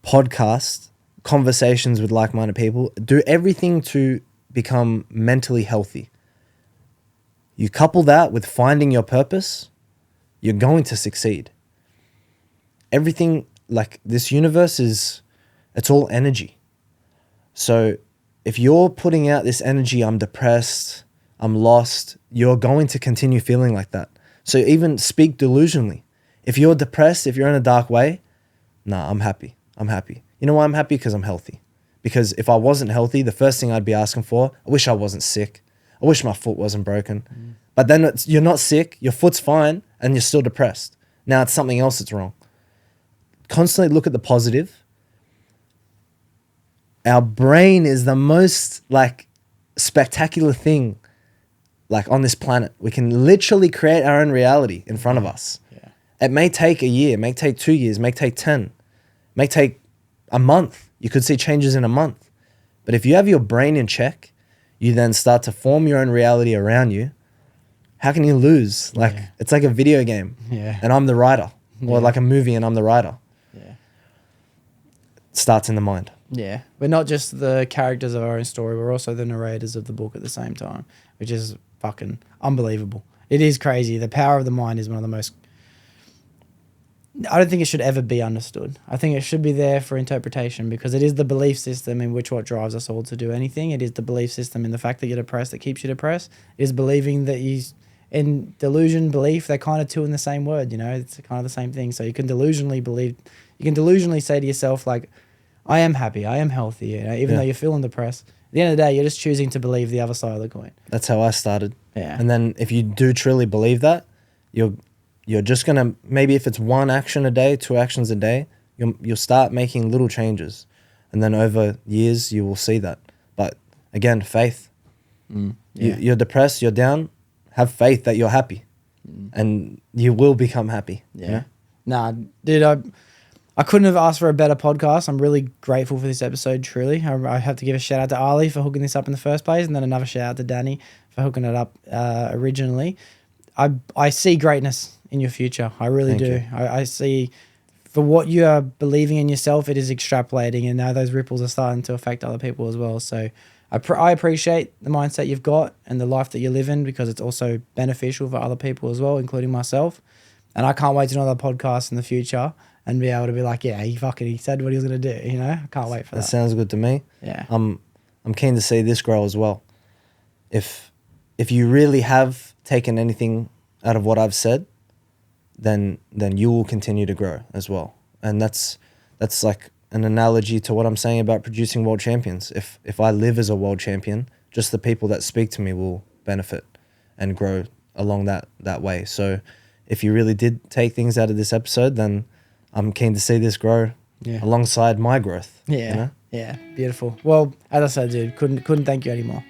[SPEAKER 4] podcasts, conversations with like-minded people. Do everything to become mentally healthy. You couple that with finding your purpose, you're going to succeed. Everything, like this universe it's all energy. So if you're putting out this energy, I'm depressed, I'm lost, you're going to continue feeling like that. So even speak delusionally. If you're depressed, if you're in a dark way, nah, I'm happy. I'm happy. You know why I'm happy? Because I'm healthy. Because if I wasn't healthy, the first thing I'd be asking for, I wish I wasn't sick. I wish my foot wasn't broken. But then you're not sick, your foot's fine, and you're still depressed. Now it's something else that's wrong. Constantly look at the positive. Our brain is the most like spectacular thing like on this planet. We can literally create our own reality in front of us.
[SPEAKER 2] Yeah.
[SPEAKER 4] It may take a year, it may take 2 years, it may take 10, it may take a month. You could see changes in a month. But if you have your brain in check, you then start to form your own reality around you. How can you lose? Like it's like a video game.
[SPEAKER 2] Yeah.
[SPEAKER 4] And I'm the writer. Or like a movie and I'm the writer.
[SPEAKER 2] Yeah.
[SPEAKER 4] It starts in the mind.
[SPEAKER 2] Yeah. We're not just the characters of our own story, we're also the narrators of the book at the same time, which is fucking unbelievable. It is crazy. The power of the mind is one of the most... I don't think it should ever be understood. I think it should be there for interpretation because it is the belief system in which what drives us all to do anything. It is the belief system in the fact that you're depressed that keeps you depressed. It is believing that in delusion, belief, they're kind of two in the same word, you know, it's kind of the same thing. So you can delusionally say to yourself, like, I am happy, I am healthy, you know, even though you're feeling depressed. At the end of the day, you're just choosing to believe the other side of the coin.
[SPEAKER 4] That's how I started.
[SPEAKER 2] Yeah.
[SPEAKER 4] And then if you do truly believe that, you're just going to, maybe if it's 1 action a day, 2 actions a day, you'll start making little changes. And then over years, you will see that. But again, faith. You're depressed, you're down, have faith that you're happy. And you will become happy.
[SPEAKER 2] Yeah. Nah, dude, I couldn't have asked for a better podcast. I'm really grateful for this episode, truly. I have to give a shout out to Ali for hooking this up in the first place, and then another shout out to Danny for hooking it up originally. I see greatness in your future. I really do. I see for what you are believing in yourself, it is extrapolating, and now those ripples are starting to affect other people as well. So I appreciate the mindset you've got and the life that you live in because it's also beneficial for other people as well, including myself. And I can't wait to do another podcast in the future and be able to be like, yeah, he said what he was going to do, you know? I can't wait for that.
[SPEAKER 4] That sounds good to me.
[SPEAKER 2] Yeah.
[SPEAKER 4] I'm keen to see this grow as well. If you really have taken anything out of what I've said, then you will continue to grow as well. And that's like an analogy to what I'm saying about producing world champions. If I live as a world champion, just the people that speak to me will benefit and grow along that way. So if you really did take things out of this episode, then I'm keen to see this grow alongside my growth.
[SPEAKER 2] Yeah.
[SPEAKER 4] You know?
[SPEAKER 2] Yeah. Beautiful. Well, as I said, dude, couldn't thank you anymore.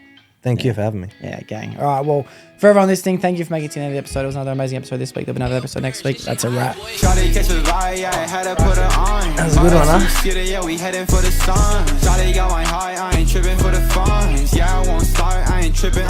[SPEAKER 4] Thank you for having me.
[SPEAKER 2] Yeah, gang. All right, well, for everyone listening, thank you for making it to the end of the episode. It was another amazing episode this week. There'll be another episode next week. That's a wrap.
[SPEAKER 4] That was a good one, huh?
[SPEAKER 3] Yeah, we heading for the sun. Shawty going high, I ain't tripping for the funds. Yeah, I won't start, I ain't tripping.